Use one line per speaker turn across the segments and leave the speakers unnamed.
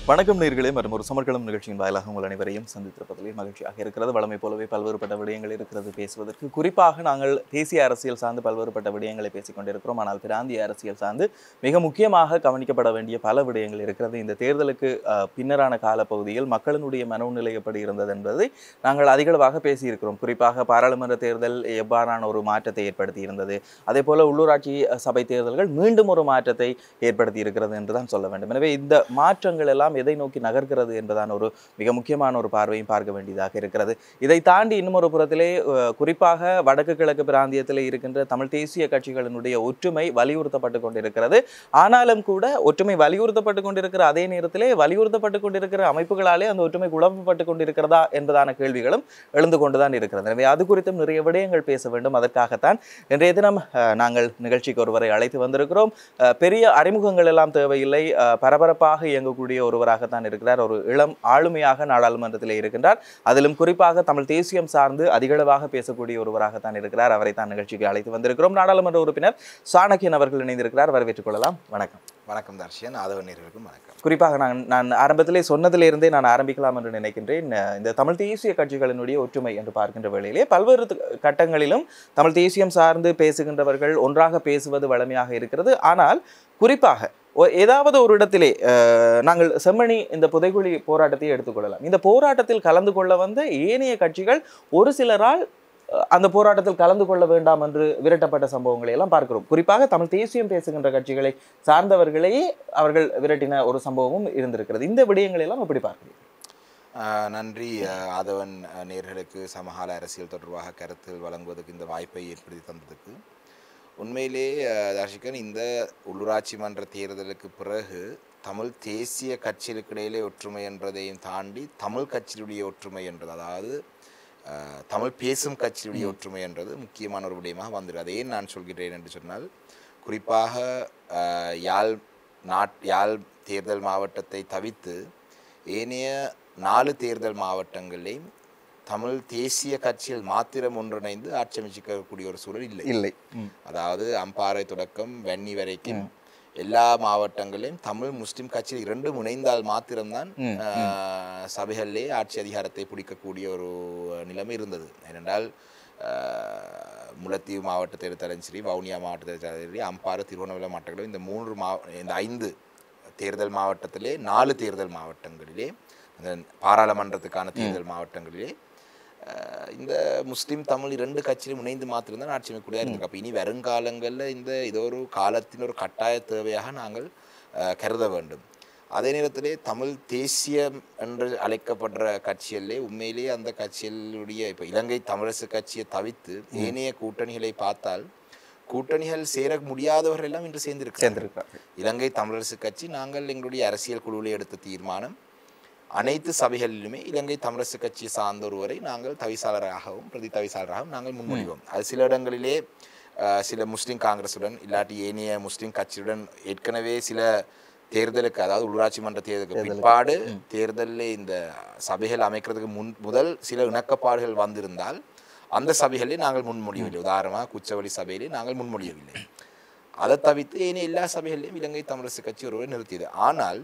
வணக்கம் நேயர்களே, மற்றும் ஒரு சமர்க்களம் நிகழ்ச்சியின் வாயிலாக உங்கள் அனைவரையும் சந்தித்திருப்பதிலே மகிழ்ச்சியாக இருக்கிறது. வழமை போலவே பல்வேறுபட்ட விடயங்கள் இருக்கிறது பேசுவதற்கு. குறிப்பாக நாங்கள் தேசிய அரசியல் சார்ந்து பல்வேறுபட்ட விடயங்களை பேசிக் கொண்டிருக்கிறோம். ஆனால் பிராந்திய அரசியல் சார்ந்து மிக முக்கியமாக கவனிக்கப்பட வேண்டிய பல விடயங்கள் இருக்கிறது. இந்த தேர்தலுக்கு பின்னரான காலப்பகுதியில் மக்களினுடைய மனோநிலை எப்படி இருந்தது என்பதை நாங்கள் அதிகளவாக பேசியிருக்கிறோம். குறிப்பாக பாராளுமன்ற தேர்தல் எவ்வாறான ஒரு மாற்றத்தை ஏற்படுத்தி இருந்தது, அதே போல உள்ளூராட்சி சபை தேர்தல்கள் மீண்டும் ஒரு மாற்றத்தை ஏற்படுத்தி இருக்கிறது என்றுதான் சொல்ல வேண்டும். எனவே இந்த மாற்றங்கள் எல்லாம் எதை நோக்கி நகர்கிறது என்பதான ஒரு மிக முக்கியமான ஒரு பார்வையும் பார்க்க வேண்டியதாக இருக்கிறது. இதை தாண்டி இன்னும் ஒரு புறத்திலே குறிப்பாக வடக்கு கிழக்கு பிராந்தியத்திலே இருக்கின்ற தமிழ் தேசிய கட்சிகளினுடைய ஒற்றுமை வலியுறுத்தப்பட்டு கொண்டிருக்கிறது. ஆனாலும் கூட ஒற்றுமை வலியுறுத்தப்பட்டு கொண்டிருக்கிற அதே நேரத்திலே வலியுறுத்தப்பட்டு கொண்டிருக்கிற அமைப்புகளாலே அந்த ஒற்றுமை குழப்பப்பட்டு கொண்டிருக்கிறதா என்பதான கேள்விகளும் எழுந்து கொண்டுதான் இருக்கிறது. எனவே அது குறித்தும் நிறைய விடயங்கள் பேச வேண்டும். அதற்காகத்தான் இன்றைய தினம் நாங்கள் நிகழ்ச்சிக்கு ஒருவரை அழைத்து வந்திருக்கிறோம். பெரிய அறிமுகங்கள் எல்லாம் தேவையில்லை. பரபரப்பாக இயங்கக்கூடிய ஒருவராகத்தான் இருக்கிறார். ஒரு இளம் ஆளுமையாக நாடாளுமன்றத்தில் இருக்கின்றார். அதிலும் குறிப்பாக தமிழ் தேசியம் சார்ந்து அதிகளவாக பேசக்கூடிய ஒருவராகத்தான் இருக்கிறார். அவரை தான் நிகழ்ச்சிக்கு அழைத்து வந்திருக்கிறோம். நாடாளுமன்ற உறுப்பினர் சாணக்கியன் அவர்கள் இணைந்திருக்கிறார். வரவேற்றுக் கொள்ளலாம். வணக்கம்.
வணக்கம் தர்ஷன். ஆதவநேயர்களுக்கும் வணக்கம்.
குறிப்பாக நான் ஆரம்பத்திலே சொன்னதிலிருந்தே நான் ஆரம்பிக்கலாம் என்று நினைக்கின்றேன். இந்த தமிழ் தேசிய கட்சிகளினுடைய ஒற்றுமை என்று பார்க்கின்ற வேளையிலே பல்வேறு கட்டங்களிலும் தமிழ் தேசியம் சார்ந்து பேசுகின்றவர்கள் ஒன்றாக பேசுவது வழமையாக இருக்கிறது. ஆனால் குறிப்பாக ஏதாவது ஒரு இடத்திலே நாங்கள் செம்மணி இந்த புதைகுழி போராட்டத்தை எடுத்துக்கொள்ளலாம். இந்த போராட்டத்தில் கலந்து கொள்ள வந்த ஏனைய கட்சிகள் ஒரு சிலரால் அந்த போராட்டத்தில் கலந்து கொள்ள வேண்டாம் என்று விரட்டப்பட்ட சம்பவங்களை எல்லாம் பார்க்கிறோம். குறிப்பாக தமிழ் தேசியம் பேசுகின்ற கட்சிகளை சார்ந்தவர்களையே அவர்கள் விரட்டின ஒரு சம்பவமும் இருந்திருக்கிறது. இந்த விடயங்களை எல்லாம் எப்படி பார்க்கிறீர்கள்?
நன்றி. ஆதவன் நேயர்களுக்கு சமகால அரசியல் தொடர்பாக கருத்தில் வழங்குவதற்கு இந்த வாய்ப்பை ஏற்படுத்தி தந்ததுக்கு. உண்மையிலே தர்ஷிகன், இந்த உள்ளூராட்சி மன்ற தேர்தலுக்கு பிறகு தமிழ் தேசிய கட்சிகளுக்கு இடையிலே ஒற்றுமை என்பதையும் தாண்டி தமிழ் கட்சியுடைய ஒற்றுமை என்றது, அதாவது தமிழ் பேசும் கட்சியுடைய ஒற்றுமை என்றது முக்கியமான ஒரு விடயமாக வந்துடுது. அதே நான் சொல்கிறேன் என்று சொன்னால், குறிப்பாக யாழ் தேர்தல் மாவட்டத்தை தவிர்த்து ஏனைய 4 தேர்தல் மாவட்டங்களையும் தமிழ் தேசிய கட்சிகள் மாத்திரம் ஒன்றிணைந்து ஆட்சி அமைச்சிக்கக்கூடிய ஒரு சூழல் இல்லை. அதாவது அம்பாறை தொடக்கம் வன்னி வரைக்கும் எல்லா மாவட்டங்களிலும் தமிழ் முஸ்லிம் கட்சியில் 2 இணைந்தால் மாத்திரம்தான் சபைகளிலே ஆட்சி அதிகாரத்தை பிடிக்கக்கூடிய ஒரு நிலைமை இருந்தது. ஏனென்றால் முல்லைத்தீவு மாவட்டத்தை எடுத்தாலும் சரி, வவுனியா மாவட்டத்தை எடுத்தாலும் சரி, அம்பாறை, திருவண்ணாமலை மாவட்டங்களும் இந்த 5 தேர்தல் மாவட்டத்திலே 4 தேர்தல் மாவட்டங்களிலே, அந்த பாராளுமன்றத்துக்கான தேர்தல் மாவட்டங்களிலே இந்த முஸ்லீம் தமிழ் 2 கட்சியிலும் இணைந்து மாத்திரம்தான் ஆட்சி அமைக்கக்கூடியதாக இருந்திருக்கு. அப்போ இனி வருங்காலங்களில் இது ஒரு காலத்தின் ஒரு கட்டாய தேவையாக நாங்கள் கருத வேண்டும். அதே நேரத்திலே தமிழ் தேசியம் என்று அழைக்கப்படுற கட்சிகளிலே உண்மையிலேயே அந்த கட்சிகளுடைய இப்போ இலங்கை தமிழரசு கட்சியை தவிர்த்து ஏனைய கூட்டணிகளை பார்த்தால் கூட்டணிகள் சேர முடியாதவர்கள் எல்லாம் இன்று சேர்ந்திருக்கிறார்கள். இலங்கை தமிழரசு கட்சி, நாங்கள் எங்களுடைய அரசியல் குழுவில் எடுத்த தீர்மானம், அனைத்து சபைகளிலுமே இலங்கை தமிழரசு கட்சி சார்ந்த ஒருவரை நாங்கள் தவிசாளராகவும் பிரதி தவிசாளராகவும் நாங்கள் முன்மொழிவோம். அது சில இடங்களிலே சில முஸ்லீம் காங்கிரசுடன் இல்லாட்டி ஏனைய முஸ்லீம் கட்சியுடன் ஏற்கனவே சில தேர்தலுக்கு, அதாவது உள்ளூராட்சி மன்ற தேர்தலுக்கு பிற்பாடு தேர்தலில் இந்த சபைகள் அமைக்கிறதுக்கு முதல் சில இணக்கப்பாடுகள் வந்திருந்தால் அந்த சபைகளிலே நாங்கள் முன்மொழியவில்லை. உதாரணமாக குச்சவெளி சபையிலே நாங்கள் முன்மொழியவில்லை. அதை தவிர்த்து ஏனைய எல்லா சபைகளிலும் இலங்கை தமிழரசு கட்சி ஒருவரை நிறுத்தியது. ஆனால்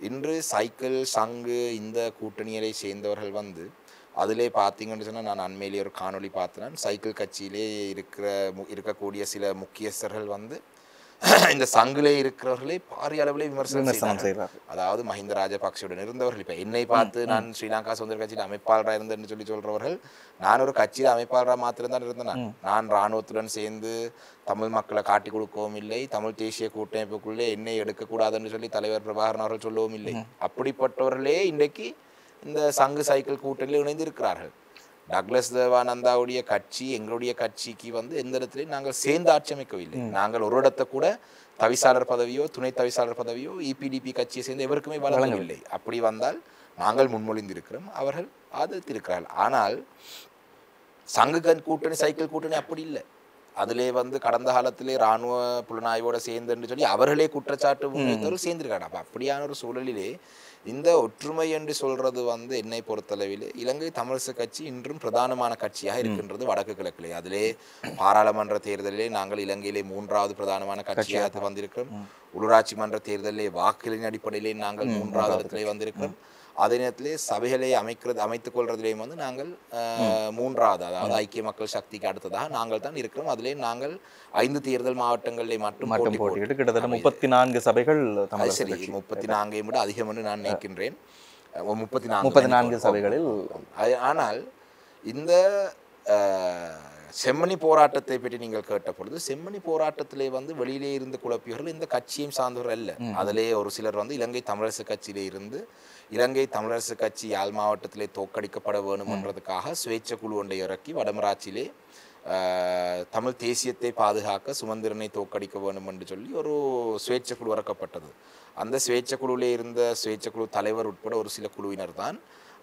இன்று சைக்கிள் சங்கு இந்த கூட்டணிகளை சேர்ந்தவர்கள் அதிலே பார்த்தீங்கன்னு சொன்னால், நான் அண்மையிலே ஒரு காணொலி பார்த்தேன். சைக்கிள் கட்சியிலே இருக்கக்கூடிய சில முக்கியஸ்தர்கள் இந்த சங்கிலே இருக்கிறவர்களே பாரிய அளவிலே விமர்சனம் செய்கிறார்கள். அதாவது மஹிந்த ராஜபக்சேவுடன் இருந்தவர்கள் இப்போ என்னை பார்த்து நான் ஸ்ரீலங்கா சுதந்திர கட்சியில் அமைப்பாளராக இருந்தேன்னு சொல்றவர்கள், நான் ஒரு கட்சியில் அமைப்பாளராக மாத்திரம்தான் இருந்தேன். நான் இராணுவத்துடன் சேர்ந்து தமிழ் மக்களை காட்டி கொடுக்கவும் இல்லை, தமிழ் தேசிய கூட்டமைப்புக்குள்ளே என்னை எடுக்கக்கூடாதுன்னு சொல்லி தலைவர் பிரபாகரன் அவர்கள் சொல்லவும் இல்லை. அப்படிப்பட்டவர்களே இன்றைக்கு இந்த சங்கு சைக்கிள் கூட்டணியில் இணைந்திருக்கிறார்கள். டக்ளஸ் தேவானந்தாவுடைய கட்சி எங்களுடைய கட்சிக்கு எந்த இடத்துலையும் நாங்கள் சேர்ந்து ஆட்சி அமைக்கவில்லை. நாங்கள் ஒரு இடத்தை கூட தவிசாளர் பதவியோ துணை தவிசாளர் பதவியோ இபிடிபி கட்சியை சேர்ந்து எவருக்குமே வழங்கவில்லை. அப்படி வந்தால் நாங்கள் முன்மொழிந்திருக்கிறோம், அவர்கள் ஆதரித்திருக்கிறார்கள். ஆனால் சங்கு கூட்டணி சைக்கிள் கூட்டணி அப்படி இல்லை. அதிலே வந்து கடந்த காலத்திலே இராணுவ புலனாய்வோட சேர்ந்துன்னு சொல்லி அவர்களே குற்றச்சாட்டு முன்வைத்தவர்கள் சேர்ந்திருக்காங்க. அப்போ அப்படியான ஒரு சூழலிலே இந்த ஒற்றுமை என்று சொல்றது வந்து என்னை பொறுத்தளவில் இலங்கை தமிழரசு கட்சி இன்றும் பிரதானமான கட்சியாக இருக்கின்றது வடக்கு கிழக்கிலே. அதிலே பாராளுமன்ற தேர்தலிலே நாங்கள் இலங்கையிலே 3வது பிரதானமான கட்சியாக வந்திருக்கிறோம். உள்ளூராட்சி மன்ற தேர்தலிலே வாக்குகளின் அடிப்படையிலே நாங்கள் 3வது இடத்திலே வந்திருக்கிறோம். அதே நேரத்திலே சபைகளை அமைத்துக் கொள்றதிலேயும் வந்து நாங்கள் 3வது, அதாவது ஐக்கிய மக்கள் சக்திக்கு அடுத்ததாக நாங்கள் தான் இருக்கிறோம். அதிலே நாங்கள் 5 தேர்தல் மாவட்டங்களிலே மட்டும்
போட்டியிட்டு கிட்டத்தட்ட 34 சபைகள்.
சரி, 34 விட அதிகம் என்று நான் நினைக்கின்றேன்.
34 சபைகளில்.
ஆனால் இந்த செம்மணி போராட்டத்தை பற்றி நீங்கள் கேட்ட பொழுது, செம்மணி போராட்டத்திலே வந்து வெளியிலே இருந்து குழப்பியவர்கள் இந்த கட்சியும் சார்ந்தவர்கள் அல்ல. அதிலே ஒரு சிலர் வந்து இலங்கை தமிழரசு கட்சியிலே இருந்து இலங்கை தமிழரசு கட்சி யாழ் மாவட்டத்திலே தோற்கடிக்கப்பட வேணும் என்றதுக்காக சுயேட்சை குழு ஒன்றை இறக்கி வடமராட்சியிலே தமிழ் தேசியத்தை பாதுகாக்க சுமந்திரனை தோற்கடிக்க வேண்டும் என்று சொல்லி ஒரு சுயேட்சை குழு இறக்கப்பட்டது. அந்த சுயேட்சை குழுவிலே இருந்த சுயேட்சை குழு தலைவர் உட்பட ஒரு சில குழுவினர் தான்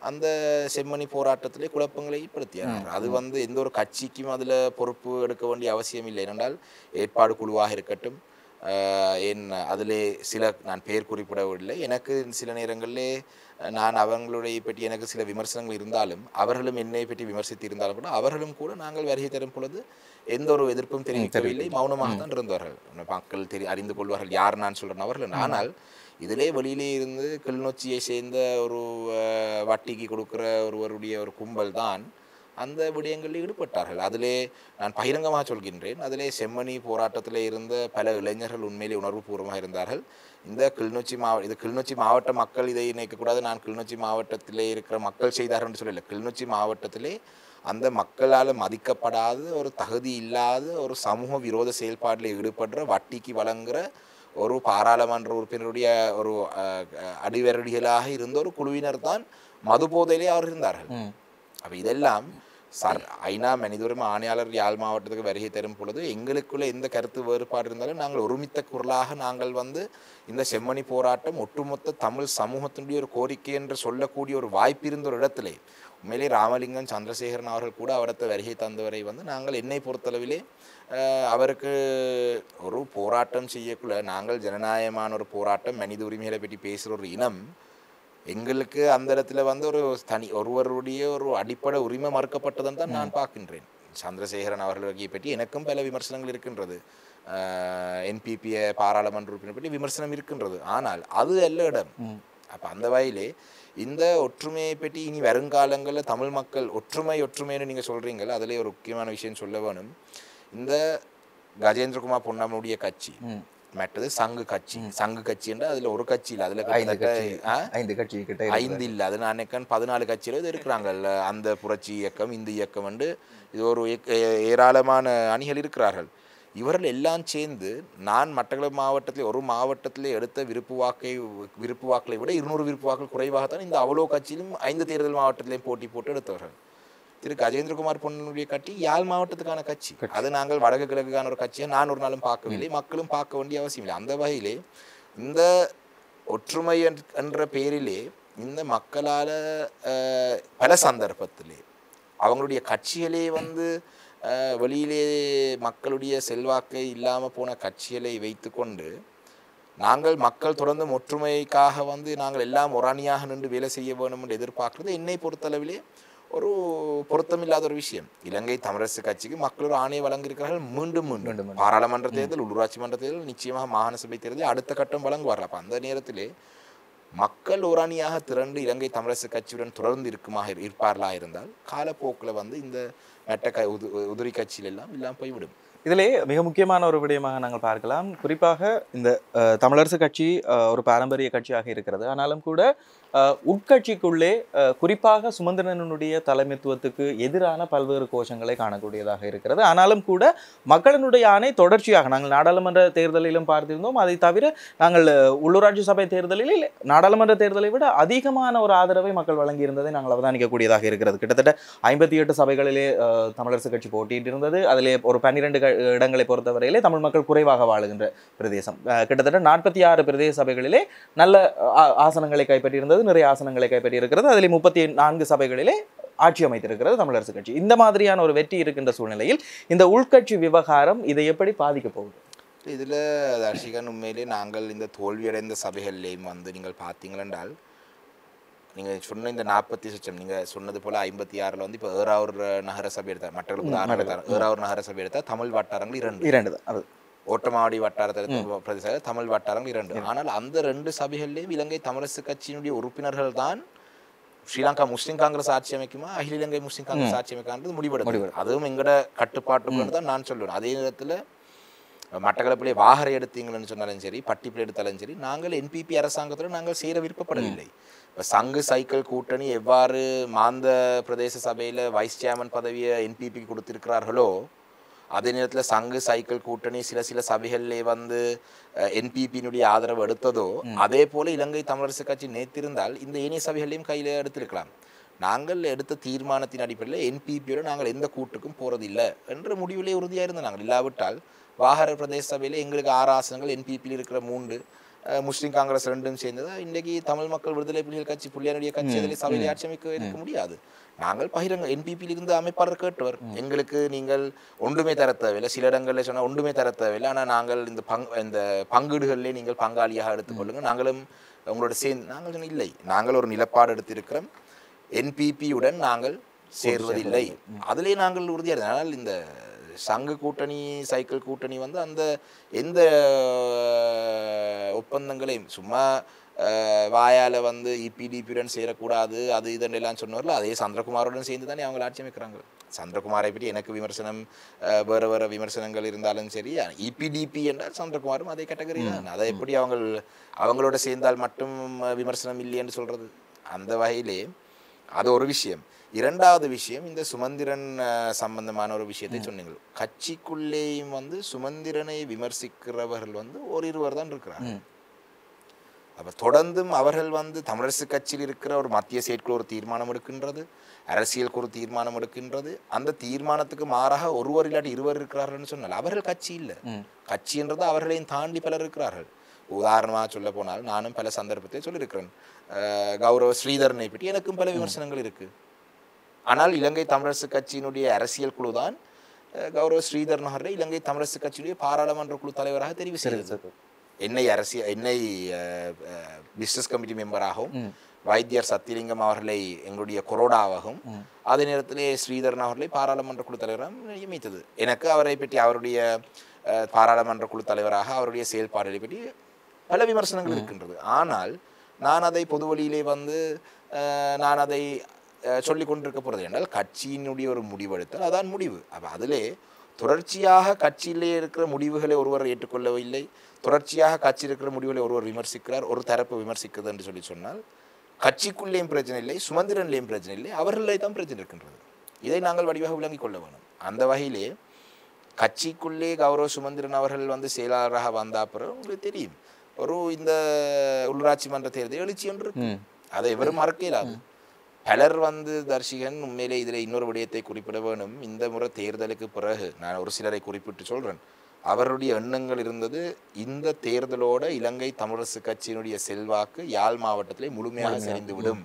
அந்த செம்மணி போராட்டத்திலே குழப்பங்களை ஏற்படுத்தினார். அது வந்து எந்த ஒரு கட்சிக்கும் அதில் பொறுப்பு எடுக்க வேண்டிய அவசியம் இல்லை. ஏனென்றால் ஏற்பாடு குழுவாக இருக்கட்டும், அதிலே சில நான் பெயர் குறிப்பிடவில்லை. எனக்கு சில நேரங்களிலே நான் அவங்களுடைய பற்றி எனக்கு சில விமர்சனங்கள் இருந்தாலும் அவர்களும் என்னை பற்றி விமர்சித்து இருந்தாலும் கூட அவர்களும் கூட நாங்கள் வருகை தரும் பொழுது எந்த ஒரு எதிர்ப்பும் தெரிவிக்கவில்லை, மௌனமாக தான் இருந்தார்கள். மக்கள் அறிந்து கொள்வார்கள் யார் நான் சொல்கிறேன் அவர்கள். ஆனால் இதிலே வெளியிலே இருந்து கிளிநொச்சியை சேர்ந்த ஒரு வட்டிக்கு கொடுக்குற ஒருவருடைய ஒரு கும்பல் தான் அந்த விடயங்களில் ஈடுபட்டார்கள். அதிலே நான் பகிரங்கமாக சொல்கின்றேன், அதிலே செம்மணி போராட்டத்தில் இருந்த பல இளைஞர்கள் உண்மையிலே உணர்வுபூர்வமாக இருந்தார்கள். இந்த கிளிநொச்சி மாவட்ட மக்கள் இதை நினைக்கக்கூடாது, நான் கிளிநொச்சி மாவட்டத்திலே இருக்கிற மக்கள் செய்தார்கள் என்று சொல்லலை. கிளிநொச்சி மாவட்டத்திலே அந்த மக்களால் மதிக்கப்படாத ஒரு தகுதி இல்லாத ஒரு சமூக விரோத செயல்பாட்டில் ஈடுபடுற வட்டிக்கு வழங்குகிற ஒரு பாராளுமன்ற உறுப்பினருடைய ஒரு அடிவரடிகளாக இருந்த ஒரு குழுவினர் தான் மது போதையிலே அவர் இருந்தார்கள். அப்போ இதெல்லாம் ஐநா மனித உரிமை ஆணையாளர் யாழ் மாவட்டத்துக்கு வருகை தரும் பொழுது எங்களுக்குள்ள எந்த கருத்து வேறுபாடு இருந்தாலும் நாங்கள் ஒருமித்த குரலாக நாங்கள் வந்து இந்த செம்மணி போராட்டம் ஒட்டுமொத்த தமிழ் சமூகத்தினுடைய ஒரு கோரிக்கை என்று சொல்லக்கூடிய ஒரு வாய்ப்பு இருந்த ஒரு இடத்திலே உண்மையிலே ராமலிங்கம் சந்திரசேகரன் அவர்கள் கூட அவரத்தை வருகை தந்தவரை வந்து நாங்கள் என்னை பொறுத்தளவிலே அவருக்கு ஒரு போராட்டம் செய்யக்குள்ள நாங்கள் ஜனநாயகமான ஒரு போராட்டம் மனித உரிமைகளை பற்றி பேசுகிற ஒரு இனம் எங்களுக்கு அந்த இடத்துல வந்து ஒரு ஒருவருடைய ஒரு அடிப்படை உரிமை மறுக்கப்பட்டதுன்னு தான் நான் பார்க்கின்றேன். சந்திரசேகரன் அவர்களை பற்றி எனக்கும் பல விமர்சனங்கள் இருக்கின்றது, என்பிபி பாராளுமன்ற உறுப்பினர் பற்றி விமர்சனம் இருக்கின்றது. ஆனால் அது அல்ல இடம். அப்போ அந்த வகையிலே இந்த ஒற்றுமையை பற்றி இனி வருங்காலங்களில் தமிழ் மக்கள் ஒற்றுமைன்னு நீங்கள் சொல்கிறீங்கள, அதிலே ஒரு முக்கியமான விஷயம் சொல்ல வேணும். இந்த கஜேந்திரகுமார் பொன்னம்மனுடைய கட்சி மற்றது சங்கு கட்சி என்றால் அதில் ஒரு கட்சி இல்லை, அதில் 5 இல்லை, அது நான் 14 கட்சியில் இது இருக்கிறாங்க. அந்த புரட்சி இயக்கம், இந்து இயக்கம் என்று இது ஒரு ஏராளமான அணிகள் இருக்கிறார்கள். இவர்கள் எல்லாம் சேர்ந்து நான் மட்டக்களப்பு மாவட்டத்தில் ஒரு மாவட்டத்தில் எடுத்த விருப்பு வாக்களை விட 200 விருப்பு வாக்கள் குறைவாகத்தான் இந்த அவ்வளோ கட்சியிலும் 5 தேர்தல் மாவட்டத்திலையும் போட்டு எடுத்தவர்கள். திரு கஜேந்திரகுமார் பொன்னனுடைய கட்சி யாழ் மாவட்டத்துக்கான கட்சி. அது நாங்கள் வடக்கு கிழக்குக்கான ஒரு கட்சியை நான் ஒரு நாளும் பார்க்கவில்லை, மக்களும் பார்க்க வேண்டிய அவசியம் இல்லை. அந்த வகையிலே இந்த ஒற்றுமை என்ற பெயரிலே இந்த மக்களால் பல சந்தர்ப்பத்திலே அவங்களுடைய கட்சிகளே வந்து வெளியிலே மக்களுடைய செல்வாக்கை இல்லாமல் போன கட்சிகளை வைத்து கொண்டு நாங்கள் மக்கள் தொடர்ந்து ஒற்றுமைக்காக வந்து நாங்கள் எல்லாம் ஒரு அணியாக நின்று வேலை செய்ய வேணும் என்று எதிர்பார்க்கிறது என்னை பொறுத்தளவிலே ஒரு பொருத்தமில்லாத ஒரு விஷயம். இலங்கை தமிழரசு கட்சிக்கு மக்கள் ஒரு ஆணையை வழங்கியிருக்கிறார்கள். மீண்டும் பாராளுமன்ற தேர்தல், உள்ளூராட்சி மன்ற தேர்தல், நிச்சயமாக மாகாண சபை தேர்தல் அடுத்த கட்டம் வழங்குவார்கள். அப்போ அந்த நேரத்திலே மக்கள் ஒரு அணியாக திரண்டு இலங்கை தமிழரசு கட்சியுடன் தொடர்ந்து இருப்பார்களா இருந்தால் காலப்போக்கில் வந்து இந்த உதிரி கட்சியில் எல்லாம் இல்லாமல் போய்விடும்.
இதிலே மிக முக்கியமான ஒரு விடயமாக நாங்கள் பார்க்கலாம். குறிப்பாக இந்த தமிழரசு கட்சி ஒரு பாரம்பரிய கட்சியாக இருக்கிறது. ஆனாலும் கூட உட்கட்சிக்குள்ளே குறிப்பாக சுமந்திரனுடைய தலைமைத்துவத்துக்கு எதிரான பல்வேறு கோஷங்களை காணக்கூடியதாக இருக்கிறது. ஆனாலும் கூட மக்களினுடைய ஆணை தொடர்ச்சியாக நாங்கள் நாடாளுமன்ற தேர்தலிலும் பார்த்திருந்தோம். அதை தவிர நாங்கள் உள்ளூராட்சி சபை தேர்தலில் நாடாளுமன்ற தேர்தலை விட அதிகமான ஒரு ஆதரவை மக்கள் வழங்கியிருந்ததை நாங்கள் அவதானிக்கக்கூடியதாக இருக்கிறது. கிட்டத்தட்ட 58 சபைகளிலே தமிழரசு கட்சி போட்டியிட்டு இருந்தது. அதிலே ஒரு 12 இடங்களை பொறுத்தவரையிலே தமிழ் மக்கள் குறைவாக வாழுகின்ற பிரதேசம். கிட்டத்தட்ட 46 பிரதேச சபைகளிலே நல்ல ஆசனங்களை கைப்பற்றியிருந்தது, நிறைய ஆசனங்களை கைப்பற்றி இருக்கிறது. அதில் 34 சபைகளிலே ஆட்சி அமைத்திருக்கிறது தமிழரசு கட்சி. இந்த மாதிரியான ஒரு வெற்றி இருக்கின்ற சூழ்நிலையில் இந்த உள்கட்சி விவகாரம் இதை எப்படி பாதிக்க போகுது?
இதில் தர்ஷிகன் உண்மையிலே நாங்கள் இந்த தோல்வியடைந்த சபைகள்லேயும் வந்து நீங்கள் பார்த்தீங்களென்றால் நீங்கள் சொன்ன இந்த 40 லட்சம் நீங்கள் சொன்னது போல் 56 வந்து இப்போ ஏறாவூர் நகர சபை எடுத்தார், மற்றவர்களுக்கு உதாரணம் எடுத்தார். ஏறாவூர் நகர சபை எடுத்தால் தமிழ் வட்டாரங்கள் 2
தான். அது
ஓட்டமாவடி வட்டாரத்தில் பிரதேச தமிழ் வட்டாரங்கள் 2. ஆனால் அந்த 2 சபைகளிலேயும் இலங்கை தமிழரசு கட்சியினுடைய உறுப்பினர்கள் தான் ஸ்ரீலங்கா முஸ்லீம் காங்கிரஸ் ஆட்சி அமைக்குமா அகில இலங்கை முஸ்லீம் காங்கிரஸ் ஆட்சி அமைக்கான்றது முடிவெடுக்கும். அதுவும் எங்கட கட்டுப்பாட்டுக்குன்னு தான் நான் சொல்லுவேன். அதே நேரத்தில் மட்டக்களப்பிலே வாகரை எடுத்தீங்கன்னு சொன்னாலும் சரி, பட்டிப்பில் எடுத்தாலும் சரி, நாங்கள் என்பிபி அரசாங்கத்தில் நாங்கள் சேர விருப்பப்படவில்லை. இப்போ சங்கு சைக்கிள் கூட்டணி எவ்வாறு மாந்த பிரதேச சபையில் வைஸ் சேர்மன் பதவியை என்பிபிக்கு கொடுத்திருக்கிறார்களோ, அதே நேரத்தில் சங்கு சைக்கிள் கூட்டணி சில சபைகளிலே வந்து என்பிபியினுடைய ஆதரவு எடுத்ததோ, அதே போல இலங்கை தமிழரசு கட்சி நேர்த்திருந்தால் இந்த ஏனைய சபைகளையும் கையில் எடுத்திருக்கலாம். நாங்கள் எடுத்த தீர்மானத்தின் அடிப்படையில் என்பிபியோடு நாங்கள் எந்த கூட்டுக்கும் போறதில்லை என்ற முடிவிலே உறுதியாக இருந்தோம். நாங்கள் இல்லாவிட்டால் வாகர பிரதேச சபையில் எங்களுக்கு 6 ஆசனங்கள், என்பிபியில் இருக்கிற 3, முஸ்லீம் காங்கிரஸ் 2 சேர்ந்ததா இன்றைக்கு தமிழ் மக்கள் விடுதலை புலிகள் கட்சி புள்ளியானுடைய கட்சி அதில் சபையில் ஆட்சி அமைக்க இருக்க முடியாது. நாங்கள் பகிரங்க என்பிபியில் இருந்து அமைப்பாளர் கேட்டவர், எங்களுக்கு நீங்கள் ஒன்றுமே தர தேவையில்லை, சில இடங்களில் சொன்னால் ஒன்றுமே தர தேவையில்லை, ஆனால் நாங்கள் இந்த பங்கீடுகளிலே நீங்கள் பங்காளியாக எடுத்துக்கொள்ளுங்க, நாங்களும் உங்களோட சேர்ந்து. நாங்கள் சொன்ன இல்லை, நாங்கள் ஒரு நிலப்பாடு எடுத்திருக்கிறோம், என்பிபியுடன் நாங்கள் சேர்வதில்லை, அதிலே நாங்கள் உறுதியாக இருந்தோம். ஆனால் இந்த சங்கு கூட்டணி சைக்கிள் கூட்டணி வந்து அந்த எந்த ஒப்பந்தங்களையும் சும்மா வாயால் வந்து இபிடிபியுடன் சேரக்கூடாது அது இதெல்லாம் சொன்னார்ல, அதே சந்திரகுமாருடன் சேர்ந்து தானே அவங்க ஆட்சி அமைக்கிறாங்க. சந்திரகுமாரை பற்றி எனக்கு விமர்சனம் வேறு வேறு விமர்சனங்கள் இருந்தாலும் சரி, இபிடிபி என்றால் சந்திரகுமாரும் அதே கேட்டகரி தான். அதை எப்படி அவங்களோட சேர்ந்தால் மட்டும் விமர்சனம் இல்லை என்று சொல்கிறது? அந்த வகையிலே அது ஒரு விஷயம். இரண்டாவது விஷயம், இந்த சுமந்திரன் சம்பந்தமான ஒரு விஷயத்தை சொன்னீங்க. கட்சிக்குள்ளேயும் வந்து சுமந்திரனை விமர்சிக்கிறவர்கள் வந்து ஒரு 2 தான் இருக்கிறாங்க. அப்போ தொடர்ந்தும் அவர்கள் வந்து தமிழரசு கட்சியில் இருக்கிற ஒரு மத்திய செயற்குழு ஒரு தீர்மானம் எடுக்கின்றது, அரசியலுக்கு ஒரு தீர்மானம் எடுக்கின்றது. அந்த தீர்மானத்துக்கு மாறாக ஒருவர் இல்லாட்டி 2 இருக்கிறார்கள்னு சொன்னால் அவர்கள் கட்சி இல்லை. கட்சின்றது அவர்களையும் தாண்டி பலர் இருக்கிறார்கள். உதாரணமாக சொல்ல போனால் நானும் பல சந்தர்ப்பத்தை சொல்லியிருக்கிறேன். கௌரவ ஸ்ரீதரனை பற்றி எனக்கும் பல விமர்சனங்கள் இருக்குது. ஆனால் இலங்கை தமிழரசு கட்சியினுடைய அரசியல் குழு தான் கௌரவ ஸ்ரீதரன் அவர்களை இலங்கை தமிழரசு கட்சியினுடைய பாராளுமன்ற குழு தலைவராக தெரிவு செய்தது. என்னை பிசினஸ் கமிட்டி மெம்பராகவும் வைத்தியர் சத்தியலிங்கம் அவர்களை எங்களுடைய கொரோடாவாகவும் அதே நேரத்திலே ஸ்ரீதரன் அவர்களை பாராளுமன்ற குழு தலைவராக நியமித்தது. எனக்கு அவரை பற்றி அவருடைய பாராளுமன்ற குழு தலைவராக அவருடைய செயல்பாடுகளை பற்றி பல விமர்சனங்கள் இருக்கின்றது. ஆனால் நான் அதை பொது வழியிலே வந்து நான் அதை சொல்லி கொண்டிருக்க போகிறது என்றால் கட்சியினுடைய ஒரு முடிவெடுத்தால் அதான் முடிவு. அப்போ அதிலே தொடர்ச்சியாக கட்சியிலே இருக்கிற முடிவுகளை ஒருவர் ஏற்றுக்கொள்ளவில்லை, தொடர்ச்சியாக கட்சி இருக்கிற முடிவுகளை ஒருவர் விமர்சிக்கிறார், ஒரு தரப்பு விமர்சிக்கிறது என்று சொன்னால் கட்சிக்குள்ளேயும் பிரச்சனை இல்லை, சுமந்திரன்லேயும் பிரச்சனை இல்லை, அவர்களே தான் பிரச்சனை இருக்கின்றது. இதை நாங்கள் வடிவாக விளங்கிக் கொள்ள வேணும். அந்த வகையிலே கட்சிக்குள்ளே கௌரவ சுமந்திரன் அவர்கள் வந்து செயலாளராக வந்த அப்புறம் உங்களுக்கு தெரியும் ஒரு இந்த உள்ளாட்சி மன்ற தேர்தல் எழுச்சி ஒன்று இருக்கு. அதை எவரும் மறக்க இயலாது. பலர் வந்து தர்ஷிகன் உண்மையிலே இதில் இன்னொரு விடயத்தை குறிப்பிட வேணும். இந்த முறை தேர்தலுக்கு பிறகு நான் ஒரு சிலரை குறிப்பிட்டு சொல்கிறேன். அவருடைய எண்ணங்கள் இருந்தது, இந்த தேர்தலோட இலங்கை தமிழரசு கட்சியினுடைய செல்வாக்கு யாழ் மாவட்டத்திலே முழுமையாக சரிந்துவிடும்.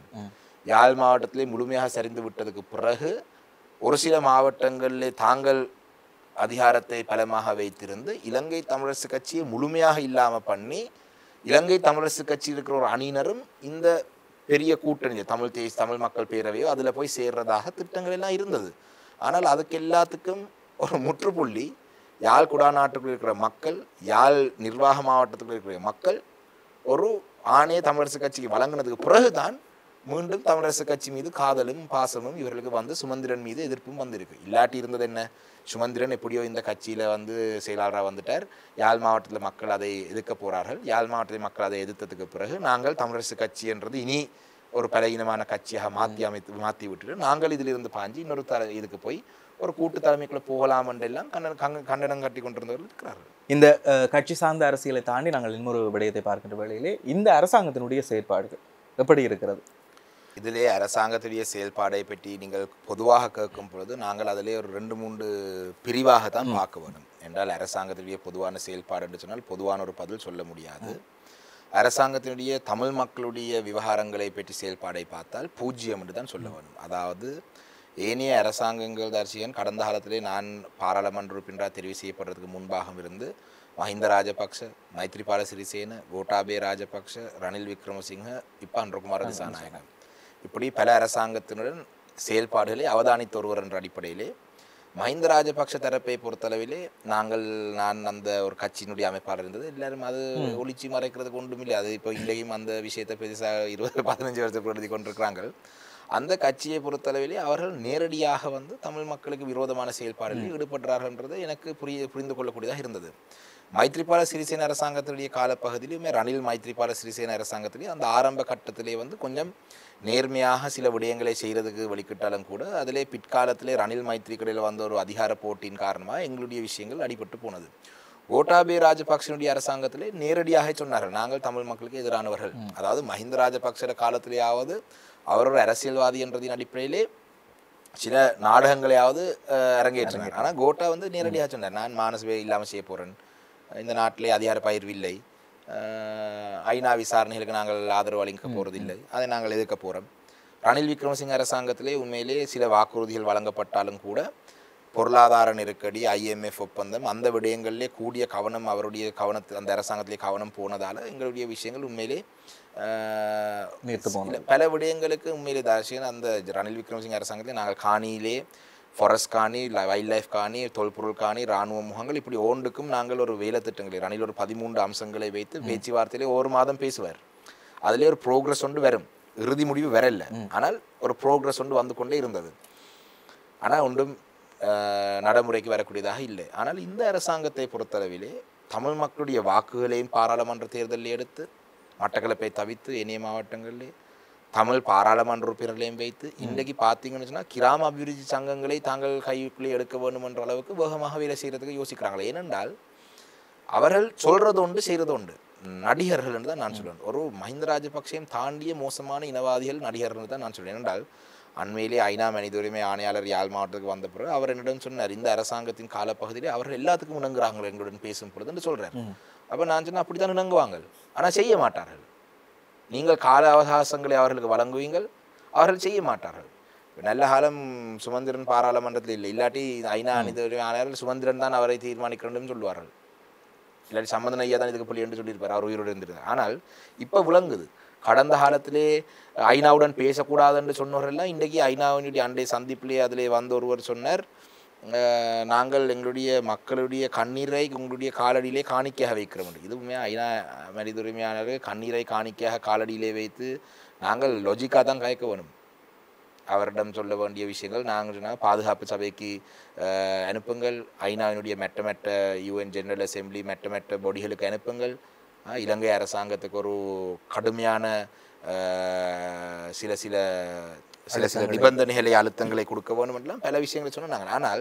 யாழ் மாவட்டத்திலே முழுமையாக சரிந்து விட்டதுக்கு பிறகு ஒரு சில மாவட்டங்களிலே தாங்கள் அதிகாரத்தை பலமாக வைத்திருந்து இலங்கை தமிழரசு கட்சியை முழுமையாக இல்லாமல் பண்ணி இலங்கை தமிழரசு கட்சி இருக்கிற ஒரு அணியினரும் இந்த பெரிய கூட்டணி தமிழ் மக்கள் பேரவையோ அதில் போய் சேர்றதாக திட்டங்கள் எல்லாம் இருந்தது. ஆனால் அதுக்கு எல்லாத்துக்கும் ஒரு முற்றுப்புள்ளி யாழ் குடாநாட்டுக்குள் இருக்கிற மக்கள், யாழ் நிர்வாக மாவட்டத்துக்குள் இருக்கிற மக்கள் ஒரு ஆணைய தமிழரசு கட்சிக்கு வழங்கினதுக்கு பிறகுதான் மீண்டும் தமிழரசு கட்சி மீது காதலும் பாசமும் இவர்களுக்கு வந்து சுமந்திரன் மீது எதிர்ப்பும் வந்திருக்கு. இல்லாட்டி இருந்தது என்ன, சுமந்திரன் எப்படியோ இந்த கட்சியில் வந்து செயலாளராக வந்துட்டார், யாழ் மாவட்டத்தில் மக்கள் அதை எதிர்க்க போகிறார்கள், யாழ் மாவட்டத்தில் மக்கள் அதை எதிர்த்ததுக்கு பிறகு நாங்கள் தமிழரசு கட்சி என்றது இனி ஒரு பலகீனமான கட்சியாக மாற்றி விட்டுட்டு நாங்கள் இதிலிருந்து பாஞ்சு இன்னொரு இதுக்கு போய் ஒரு கூட்டு தலைமைக்குள்ள போகலாம் என்றெல்லாம் கண்டனம் கட்டி கொண்டிருந்தவர்கள் இருக்கிறார்கள்.
இந்த கட்சி சார்ந்த அரசியலை தாண்டி நாங்கள் இன்னொரு விடயத்தை பார்க்கின்ற வேளையிலே இந்த அரசாங்கத்தினுடைய செயற்பாடுகள் எப்படி இருக்கிறது?
இதிலே அரசாங்கத்துடைய செயல்பாடை பற்றி நீங்கள் பொதுவாக கேட்கும் பொழுது நாங்கள் அதிலே ஒரு 2-3 பிரிவாக தான் பார்க்க வேணும். என்றால் அரசாங்கத்துடைய பொதுவான செயல்பாடு என்று சொன்னால் பொதுவான ஒரு பதில் சொல்ல முடியாது. அரசாங்கத்தினுடைய தமிழ் மக்களுடைய விவகாரங்களை பற்றி செயல்பாடை பார்த்தால் பூஜ்ஜியம் என்று தான் சொல்ல வேண்டும். அதாவது ஏனைய அரசாங்கங்கள் தரிசியன் கடந்த காலத்திலே நான் பாராளுமன்ற உறுப்பினராக தெரிவு செய்யப்படுறதுக்கு முன்பாக இருந்து மஹிந்த ராஜபக்ஷ, மைத்ரிபால சிறிசேன, கோட்டாபே ராஜபக்ஷ, ரணில் விக்ரமசிங்க, இப்போ அன்றகுமார திசாநாயகன், இப்படி பல அரசாங்கத்தினுடன் செயல்பாடுகளை அவதானித்த ஒருவர் என்ற அடிப்படையிலே மஹிந்த ராஜபக்ஷ தரப்பை பொறுத்தளவிலே நான் அந்த ஒரு கட்சியினுடைய அமைப்பாளர் இருந்தது. எல்லாரும் அது ஒளிச்சி மறைக்கிறதுக்கு ஒன்றும் இல்லை. அது இப்போ இங்கேயும் அந்த விஷயத்தை பெருசாக 15 வருஷத்துக்கு எழுதி கொண்டிருக்கிறாங்க. அந்த கட்சியை பொறுத்தளவிலே அவர்கள் நேரடியாக வந்து தமிழ் மக்களுக்கு விரோதமான செயல்பாடுகளில் ஈடுபடுறார்கள்ன்றது எனக்கு புரிந்து கொள்ளக்கூடியதாக இருந்தது. மைத்ரிபால சிறிசேன அரசாங்கத்தினுடைய காலப்பகுதியிலுமே ரணில் மைத்ரிபால சிறிசேன அரசாங்கத்திலே அந்த ஆரம்ப கட்டத்திலே வந்து கொஞ்சம் நேர்மையாக சில விடயங்களை செய்கிறதுக்கு வழிகிட்டாலும் கூட அதிலே பிற்காலத்திலே ரணில் மைத்ரிகளில் வந்த ஒரு அதிகார போட்டியின் காரணமாக எங்களுடைய விஷயங்கள் அடிபட்டு போனது. கோட்டாபே ராஜபக்சனுடைய அரசாங்கத்திலே நேரடியாக சொன்னார்கள், நாங்கள் தமிழ் மக்களுக்கு எதிரானவர்கள். அதாவது மஹிந்த ராஜபக்ச காலத்திலேயாவது அவர் ஒரு அரசியல்வாதி என்றதின் அடிப்படையிலே சில நாடகங்களையாவது அரங்கேற்றினார். ஆனால் கோட்டா வந்து நேரடியாக சொன்னார், நான் மானசபை இல்லாமல் செய்ய போகிறேன், இந்த நாட்டிலே அதிகார பகிர்வு இல்லை, ஐநா விசாரணைகளுக்கு நாங்கள் ஆதரவு அளிக்க போகிறதில்லை, அதை நாங்கள் எதிர்க்க போகிறோம். ரணில் விக்ரமசிங்க அரசாங்கத்திலே உண்மையிலே சில வாக்குறுதிகள் வழங்கப்பட்டாலும் கூட பொருளாதார நெருக்கடி, IMF ஒப்பந்தம், அந்த விடயங்களிலே கூடிய கவனம் அவருடைய கவனத்தில் அந்த அரசாங்கத்திலே கவனம் போனதால் எங்களுடைய விஷயங்கள் உண்மையிலே பல விடயங்களுக்கு உண்மையிலே தாசியன் அந்த ரணில் விக்ரமசிங்க அரசாங்கத்திலே நாங்கள் காணியிலே ஃபாரஸ்ட் காணி, வைல்ட் லைஃப் காணி, தொல்பொருள் காணி, இராணுவ முகங்கள், இப்படி ஒன்றுக்கும் நாங்கள் ஒரு வேலை திட்டங்களை ரணில் ஒரு 13 அம்சங்களை வைத்து பேச்சுவார்த்தையிலே ஒரு மாதம் பேசுவார். அதிலே ஒரு ப்ரோக்ரஸ் ஒன்று வரும், இறுதி முடிவு வரல, ஆனால் ஒரு ப்ரோக்ரஸ் ஒன்று வந்து கொண்டே இருந்தது. ஆனால் ஒன்றும் நடைமுறைக்கு வரக்கூடியதாக இல்லை. ஆனால் இந்த அரசாங்கத்தை பொறுத்தளவிலே தமிழ் மக்களுடைய வாக்குகளையும் பாராளுமன்ற தேர்தலில் எடுத்து மட்டக்களப்பை தவிர்த்து ஏனைய மாவட்டங்களிலே தமிழ் பாராளுமன்ற உறுப்பினர்களையும் வைத்து இன்றைக்கு பார்த்தீங்கன்னு சொன்னால் கிராம அபிவிருத்தி சங்கங்களை தாங்கள் கைக்குள்ளே எடுக்க வேண்டும் என்ற அளவுக்கு வேகமாக வேலை செய்கிறதுக்கு யோசிக்கிறாங்களே. ஏனென்றால் அவர்கள் சொல்கிறது உண்டு, செய்கிறது உண்டு. நடிகர்கள் என்று தான் நான் சொல்லுவேன். ஒரு மஹிந்த ராஜபக்சையும் தாண்டிய மோசமான இனவாதிகள் நடிகர்கள் தான் நான் சொல்லுவேன். ஏனென்றால் அண்மையிலே ஐநா மனித உரிமை ஆணையாளர் யாழ் மாவட்டத்துக்கு வந்த பிறகு அவர் என்னிடம் சொன்னார், இந்த அரசாங்கத்தின் காலப்பகுதியிலே அவர்கள் எல்லாத்துக்கும் இணங்குறாங்க எங்களுடன் பேசும் பொழுது என்று சொல்கிறார். அப்போ நான் சொன்னேன், அப்படி தான் இணங்குவாங்க, ஆனால் செய்ய மாட்டார்கள். நீங்கள் கால அவகாசங்களை அவர்களுக்கு வழங்குவீங்கள், அவர்கள் செய்ய மாட்டார்கள். நல்ல காலம் சுமந்திரன் பாராளுமன்றத்தில் இல்லை, இல்லாட்டி ஐநா மனித உரிமை ஆணையாளர் சுமந்திரன் தான் அவரை தீர்மானிக்கணும்னு சொல்லுவார்கள், இல்லாட்டி சம்பந்தன் ஐயா தான் இதுக்கு புள்ளி என்று சொல்லியிருப்பார், அவர் உயிரோடு இருந்திருந்தார். ஆனால் இப்போ விளங்குது, கடந்த காலத்திலே ஐநாவுடன் பேசக்கூடாது என்று சொன்னவர்கள்லாம் இன்றைக்கு ஐநாவினுடைய அண்டை சந்திப்பிலே அதிலே வந்த ஒருவர் சொன்னார், நாங்கள் எங்களுடைய மக்களுடைய கண்ணீரை உங்களுடைய காலடியிலே காணிக்கையாக வைக்கிறோம். இது உண்மையாக ஐநா மனித உரிமையாளர்கள் கண்ணீரை காணிக்கையாக காலடியிலே வைத்து நாங்கள் லொஜிக்காக தான் கயக்க வேணும். அவரிடம் சொல்ல வேண்டிய விஷயங்கள் நாங்கள் சொன்னால் பாதுகாப்பு சபைக்கு அனுப்புங்கள், ஐநாவினுடைய மெட்ட UN ஜெனரல் அசெம்பிளி மெட்ட பொடிகளுக்கு அனுப்புங்கள், இலங்கை அரசாங்கத்துக்கு ஒரு கடுமையான சில சில சில சில நிபந்தனைகளை அழுத்தங்களை கொடுக்க வேண்டும் என்றெல்லாம் பல விஷயங்களை சொன்னாங்க. ஆனால்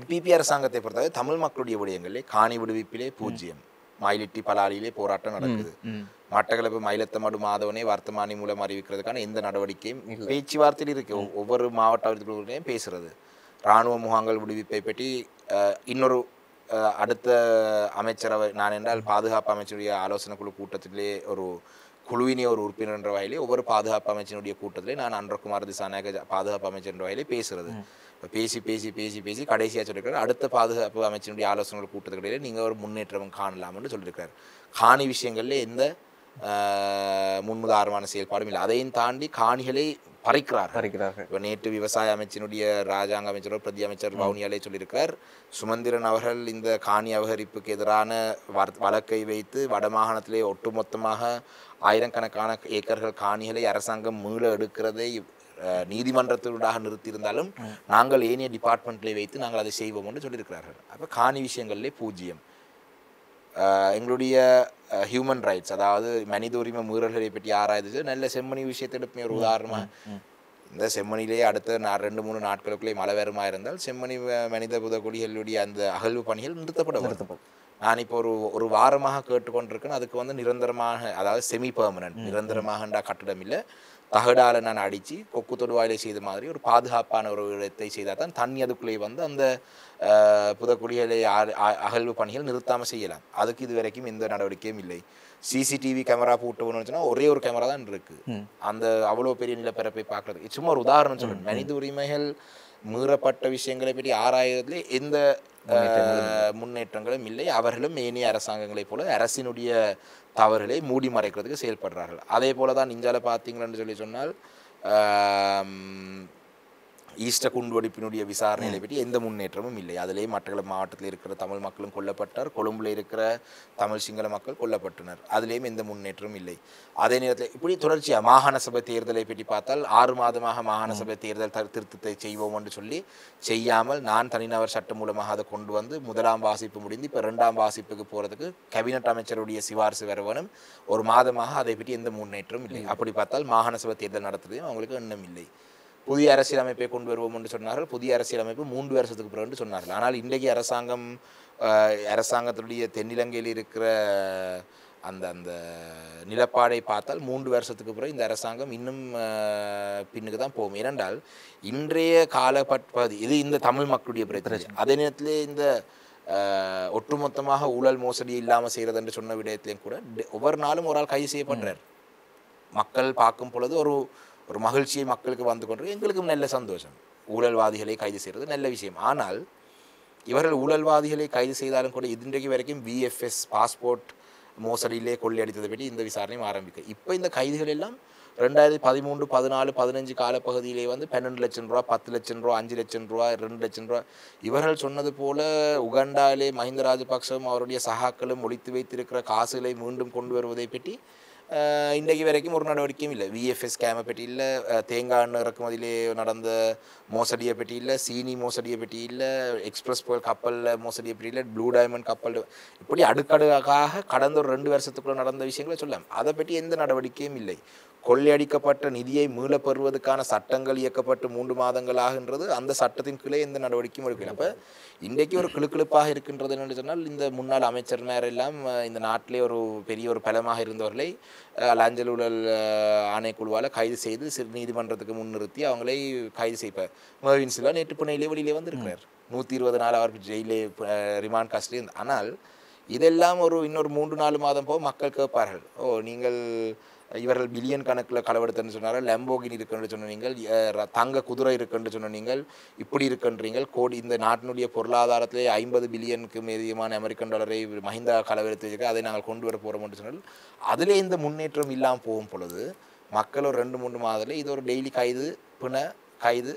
NPP அரசாங்கத்தை பொறுத்தவரை தமிழ் மக்களுடைய விடயங்களே காணி விடுவிப்பிலே பூஜ்ஜியம், மயிலிட்டி பலாலியிலே போராட்டம் நடக்குது, மட்டக்களப்பு மயிலத்தமடு மாதவனை வர்த்தமானி மூலம் அறிவிக்கிறதுக்கான எந்த நடவடிக்கையும் பேச்சுவார்த்தையில் இருக்கு. ஒவ்வொரு மாவட்டத்திலையும் பேசுறது, இராணுவ முகாம்கள் விடுவிப்பை பற்றி இன்னொரு அடுத்த அமைச்சரவை நான் என்றால் பாதுகாப்பு அமைச்சருடைய ஆலோசனை குழு கூட்டத்திலே ஒரு குழுவினே ஒரு உறுப்பினர் என்ற வகையிலே ஒவ்வொரு பாதுகாப்பு அமைச்சனுடைய கூட்டத்திலே நான் அன்றகுமார் திசாநாயக பாதுகாப்பு அமைச்சர் என்ற வகையிலே பேசுறது, பேசி பேசி பேசி பேசி கடைசியாக சொல்லியிருக்காரு அடுத்த பாதுகாப்பு அமைச்சனுடைய ஆலோசனை கூட்டத்துக்கிடையிலே நீங்கள் ஒரு முன்னேற்றம் காணலாம்னு சொல்லியிருக்காரு. காணி விஷயங்கள்ல எந்த முன்னுதாரணமான செயல்பாடும் இல்லை. அதையும் தாண்டி காணிகளை பறிக்கிறார்கள். இப்போ நேற்று விவசாய அமைச்சினுடைய ராஜாங்க அமைச்சர் பிரதி அமைச்சர் வவுனியாலே சொல்லியிருக்கார், சுமந்திரன் அவர்கள் இந்த காணி அபகரிப்புக்கு எதிரான வழக்கை வைத்து வடமாகாணத்திலே ஒட்டுமொத்தமாக ஆயிரக்கணக்கான ஏக்கர்கள் காணிகளை அரசாங்கம் மீள எடுக்கிறதை நீதிமன்றத்தினூடாக நிறுத்தியிருந்தாலும் நாங்கள் ஏனைய டிபார்ட்மெண்ட்களை வைத்து நாங்கள் அதை செய்வோம் என்று சொல்லியிருக்கிறார்கள். அப்போ காணி விஷயங்கள்லே பூஜ்ஜியம். எங்களுடைய ஹியூமன் ரைட்ஸ், அதாவது மனித உரிமை மீறல்களை பற்றி ஆராய்ந்து நல்ல செம்மணி விஷயத்தை எடுப்பே ஒரு உதாரணமாக, இந்த செம்மணிலே அடுத்த 2-3 நாட்களுக்குள்ளே மழை வேறுமா இருந்தால் செம்மணி மனித புதகுடிகளுடைய அந்த அகழ்வு பணிகள் நிறுத்தப்படும். நான் இப்போ ஒரு வாரமாக கேட்டுக்கொண்டிருக்கேன். அதுக்கு வந்து நிரந்தரமாக, அதாவது செமி பெர்மனன்ட், நிரந்தரமாக கட்டடம் இல்லை, தகடால நான் அடித்து கொக்கு தொடுவாயிலை செய்த மாதிரி ஒரு பாதுகாப்பான ஒரு இடத்தை செய்தால் தான் தண்ணி அதுக்குள்ளே வந்து அந்த புதக்குழிகளை அகழ்வு பணிகள் நிறுத்தாமல் செய்யலாம். அதுக்கு இது வரைக்கும் எந்த நடவடிக்கையும் இல்லை. சிசிடிவி கேமரா போட்டோம்னு சொன்னால் ஒரே ஒரு கேமரா தான் இருக்கு. அந்த அவ்வளோ பெரிய நிலப்பரப்பை பார்க்கறது சும்மா ஒரு உதாரணம் சொல்லுங்கள். மனித உரிமைகள் மீறப்பட்ட விஷயங்களை பற்றி ஆராயறதுல எந்த முன்னேற்றங்களும் இல்லை. அவர்களும் ஏனைய அரசாங்கங்களைப் போல அரசினுடைய தவறுகளை மூடி மறைக்கிறதுக்கு செயல்படுறார்கள். அதே போல தான் இந்தியாவில் பார்த்தீங்கன்னு சொன்னால் ஈஸ்டர் குண்டுவெடிப்பினுடைய விசாரணைகளை பற்றி எந்த முன்னேற்றமும் இல்லை. அதிலேயே மட்டக்களப்பு மாவட்டத்தில் இருக்கிற தமிழ் மக்களும் கொல்லப்பட்டார், கொழும்பில் இருக்கிற தமிழ் சிங்கள மக்கள் கொல்லப்பட்டனர். அதிலேயும் எந்த முன்னேற்றமும் இல்லை. அதே நேரத்தில் இப்படி தொடர்ச்சியாக மாகாண சபை தேர்தலை பற்றி பார்த்தால் 6 மாதமாக மாகாண சபை தேர்தல் திருத்தத்தை செய்வோம் என்று சொல்லி செய்யாமல் நான் தனிநபர் சட்டம் மூலமாக அதை கொண்டு வந்து 1ஆம் வாசிப்பு முடிந்து இப்போ 2ஆம் வாசிப்புக்கு போகிறதுக்கு கேபினட் அமைச்சருடைய சிபாரிசு வரவனும் ஒரு மாதமாக அதை பற்றி எந்த முன்னேற்றமும் இல்லை. அப்படி பார்த்தால் மாகாண சபை தேர்தல் நடத்துறதையும் அவங்களுக்கு எண்ணம் இல்லை. புதிய அரசியலமைப்பை கொண்டு வருவோம் என்று சொன்னார்கள். புதிய அரசியலமைப்பு 3 வருஷத்துக்கு பிறகு என்று சொன்னார்கள். ஆனால் இன்றைக்கு அரசாங்கத்துடைய தென்னிலங்கையில் இருக்கிற அந்த நிலப்பாடை பார்த்தால் 3 வருஷத்துக்கு பிறகு இந்த அரசாங்கம் இன்னும் பின்னுக்கு தான் போகும். ஏனென்றால் இன்றைய காலப்பகுதி இது இந்த தமிழ் மக்களுடைய பிரச்சனை. அதே நேரத்தில் இந்த ஒட்டுமொத்தமாக ஊழல் மோசடி இல்லாமல் செய்கிறது என்று சொன்ன விடயத்திலையும் கூட ஒவ்வொரு நாளும் ஒரு ஆள் கைது செய்யப்படுறார். மக்கள் பார்க்கும் பொழுது ஒரு மகிழ்ச்சியை மக்களுக்கு வந்து கொண்டு எங்களுக்கும் நல்ல சந்தோஷம். ஊழல்வாதிகளை கைது செய்கிறது நல்ல விஷயம். ஆனால் இவர்கள் ஊழல்வாதிகளை கைது செய்தாலும் கூட இன்றைக்கு வரைக்கும் VFS பாஸ்போர்ட் மோசடியிலே கொள்ளையடித்ததை பற்றி இந்த விசாரணையும் ஆரம்பிக்க. இப்போ இந்த கைதுகள் எல்லாம் 2013, 14, 15 காலப்பகுதியிலே வந்து 12 லட்சம் ரூபா, 10 லட்சம் ரூபா, 5 லட்சம் ரூபா, 2 லட்சம் ரூபா. இவர்கள் சொன்னது போல உகண்டாவிலே மஹிந்த ராஜபக்சவும் அவருடைய சகாக்களும் ஒழித்து வைத்திருக்கிற காசுகளை மீண்டும் கொண்டு வருவதை பற்றி இன்றைக்கு வரைக்கும் ஒரு நடவடிக்கையும் இல்லை. VFS ஸ்கேமை பற்றி இல்லை, தேங்காய் எண்ணெய் இறக்குமதியிலே நடந்த மோசடியை பற்றி இல்லை, சீனி மோசடியை பற்றி இல்லை, எக்ஸ்பிரஸ் கப்பலில் மோசடியை பற்றி இல்லை, ப்ளூ டைமண்ட் கப்பல், இப்படி அடுக்கடுக்காக கடந்த ஒரு 2 வருஷத்துக்குள்ள நடந்த விஷயங்களை சொல்லலாம். அதை பற்றி எந்த நடவடிக்கையும் இல்லை. கொள்ளையடிக்கப்பட்ட நிதியை மீள பெறுவதற்கான சட்டங்கள் இயக்கப்பட்டு 3 மாதங்கள் ஆகின்றது. அந்த சட்டத்தின் கீழே எந்த நடவடிக்கையும் எடுக்கல. அப்போ இன்றைக்கு ஒரு கிளுக்கிழப்பாக இருக்கின்றது என்று சொன்னால் இந்த முன்னாள் அமைச்சர் எல்லாம் இந்த நாட்டிலே ஒரு பெரிய ஒரு பலமாக இருந்தவர்களை லஞ்ச ஊழல் ஆணைக்குழுவால் கைது செய்து நீதிமன்றத்துக்கு முன்னிறுத்தி அவங்களை கைது செய்ப்பார். மர்வின் சில்வா நேற்று புனையிலே வெளியிலே வந்திருக்கிறார். 120 நாள் அவர் ஜெயிலே ரிமாண்ட் காஸ்ட்லி. ஆனால் இதெல்லாம் இன்னொரு 3-4 மாதம் போக மக்கள் கேட்பார்கள். நீங்கள் இவர்கள் பில்லியன் கணக்கில் களவெடுத்தன்னு சொன்னார்கள், லம்போகினி இருக்குன்னு சொன்ன நீங்கள், தங்க குதிரை இருக்குன்னு சொன்ன நீங்கள், இப்படி இருக்குன்றீங்கள், கோடி இந்த நாட்டினுடைய பொருளாதாரத்திலே 50 பில்லியனுக்கு அதிகமான அமெரிக்கன் டாலரை மஹிந்தா களவெடுத்து வச்சுக்க, அதை நாங்கள் கொண்டு வர போகிறோம் என்று சொன்னால் அதிலே இந்த முன்னேற்றம் இல்லாமல் போகும் பொழுது மக்கள் ஒரு 2-3 மாதத்தில் இது ஒரு டெய்லி கைது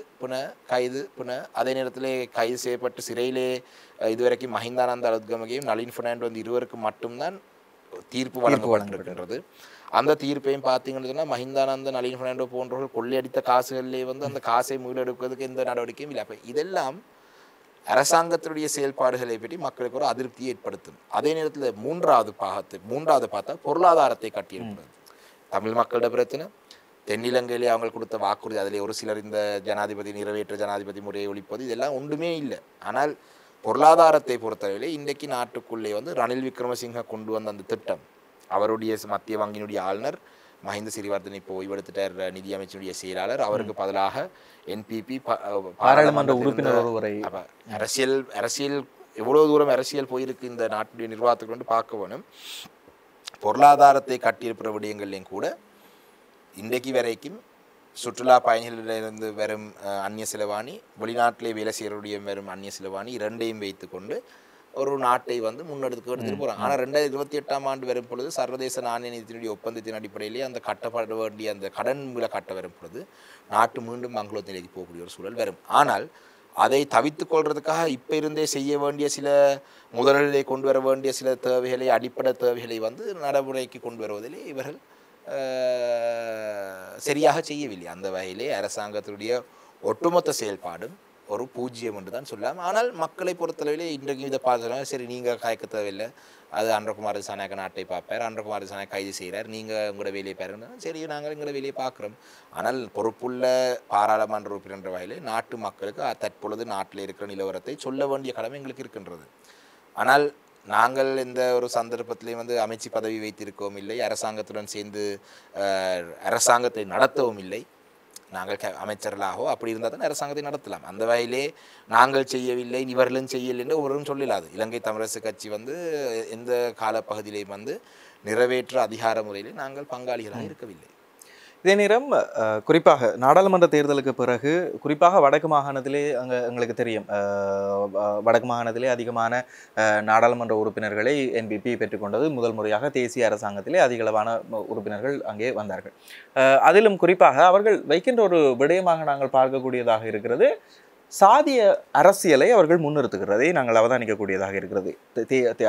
புன அதே நேரத்தில் கைது செய்யப்பட்டு சிறையிலே இதுவரைக்கும் மஹிந்தானந்த அலுத்கமகையும் நளின் ஃபெர்னாண்டோ வந்து இருவருக்கு மட்டும்தான் தீர்ப்பு வழங்கப்பட்டிருக்கின்றது. அந்த தீர்ப்பையும் பார்த்தீங்கன்னு சொன்னால் மஹிந்தானந்த நளின் ஃபெர்னாண்டோ போன்றவர்கள் கொள்ளையடித்த காசுகளிலே வந்து அந்த காசை மீளெடுப்பதற்கு எந்த நடவடிக்கையும் இல்லை. அப்போ இதெல்லாம் அரசாங்கத்தினுடைய செயல்பாடுகளை பற்றி மக்களுக்கு ஒரு அதிருப்தியை ஏற்படுத்தும். அதே நேரத்தில் மூன்றாவது பார்த்தா பொருளாதாரத்தை கட்டியிருக்கிறது. தமிழ் மக்களிட பிரச்சனை, தென்னிலங்கையிலே அவங்க கொடுத்த வாக்குறுதி, அதிலே ஒரு சிலர் இந்த நிறைவேற்ற ஜனாதிபதி முறையை ஒழிப்பது, இதெல்லாம் ஒன்றுமே இல்லை. ஆனால் பொருளாதாரத்தை பொறுத்தவரையிலே இன்றைக்கு நாட்டுக்குள்ளே வந்து ரணில் விக்ரமசிங்க கொண்டு வந்த அந்த திட்டம், அவருடைய மத்திய வங்கியினுடைய ஆளுநர் மஹிந்த சிறிவர்தன இப்போ ஓய்வெடுத்துட்டார், நிதி அமைச்சருடைய செயலாளர், அவருக்கு பதிலாக NPP
பாராளுமன்ற உறுப்பினர் ஒருவரை.
அரசியல் எவ்வளோ தூரம் அரசியல் போயிருக்கு இந்த நாட்டுடைய நிர்வாகத்துக்கு கொண்டு பார்க்க வேணும். பொருளாதாரத்தை கட்டியிருக்கிற விடயங்கள்லையும் கூட இன்றைக்கு வரைக்கும் சுற்றுலா பயணிகளிலிருந்து வரும் அந்நிய செலவாணி, வெளிநாட்டிலே வேலை செய்யறவுடைய வரும் அந்நிய செலவாணி, இரண்டையும் வைத்து கொண்டு ஒரு நாட்டை வந்து எடுத்துட்டு போகிறாங்க. ஆனால் 2028ஆம் ஆண்டு வரும் பொழுது சர்வதேச நாணய நிதியினுடைய ஒப்பந்தத்தின் அடிப்படையிலே அந்த கட்டப்பட வேண்டிய அந்த கடன் கட்ட வரும் பொழுது நாட்டு மீண்டும் மங்களோத் நிலைக்கு போகக்கூடிய ஒரு சூழல் வரும். ஆனால் அதை தவித்து கொள்றதுக்காக இப்போ இருந்தே செய்ய வேண்டிய சில முதல்களை கொண்டு வர வேண்டிய சில தேவைகளை, அடிப்படை தேவைகளை வந்து நடைமுறைக்கு கொண்டு வருவதிலே இவர்கள் சரியாக செய்யவில்லை. அந்த வகையிலே அரசாங்கத்துடைய ஒட்டுமொத்த செயல்பாடும் ஒரு பூஜ்ஜியம் என்று தான் சொல்லலாம். ஆனால் மக்களை பொறுத்தளவிலே இன்றைக்கு இதை பார்த்துனா சரி, நீங்கள் காய்க்க தேவையில்லை, அது அன்றகுமார் திசாநாயக்க நாட்டை பார்ப்பார், அன்றகுமார் திசாநாயக்க கைது செய்கிறார், நீங்கள் உங்களோட வேலையை பாருங்க, சரி நாங்கள் எங்களோட வேலையை பார்க்குறோம். ஆனால் பொறுப்புள்ள பாராளுமன்ற உறுப்பினர் வகையிலே நாட்டு மக்களுக்கு தற்பொழுது நாட்டில் இருக்கிற நிலவரத்தை சொல்ல வேண்டிய கடமை எங்களுக்கு இருக்கின்றது. ஆனால் நாங்கள் இந்த ஒரு சந்தர்ப்பத்திலையும் வந்து அமைச்சு பதவி வைத்திருக்கவும் இல்லை, அரசாங்கத்துடன் சேர்ந்து அரசாங்கத்தை நடத்தவும் இல்லை. நாங்கள் அமைச்சர்களாகவோ அப்படி இருந்தால் தான் அரசாங்கத்தை நடத்தலாம். அந்த வகையிலே நாங்கள் செய்யவில்லை, இவர்களும் செய்யவில்லை என்று ஒருவரும் சொல்லலாது. இலங்கை தமிழரசு கட்சி வந்து எந்த காலப்பகுதியிலையும் வந்து நிறைவேற்ற அதிகார முறையிலே நாங்கள் பங்காளிகளாக இருக்கவில்லை.
இதே நேரம் குறிப்பாக நாடாளுமன்ற தேர்தலுக்கு பிறகு குறிப்பாக வடக்கு மாகாணத்திலே எங்களுக்கு தெரியும் வடக்கு மாகாணத்திலே அதிகமான நாடாளுமன்ற உறுப்பினர்களை என்பிபி பெற்றுக்கொண்டது முதல் முறையாக தேசிய அரசாங்கத்திலே அதிகளவான உறுப்பினர்கள் அங்கே வந்தார்கள். அதிலும் குறிப்பாக அவர்கள் வைக்கின்ற ஒரு விடயமாக நாங்கள் பார்க்கக்கூடியதாக இருக்கிறது, சாதிய அரசியலை அவர்கள் முன்னிறுத்துகிறதை நாங்கள் அவதானிக்கக்கூடியதாக இருக்கிறது.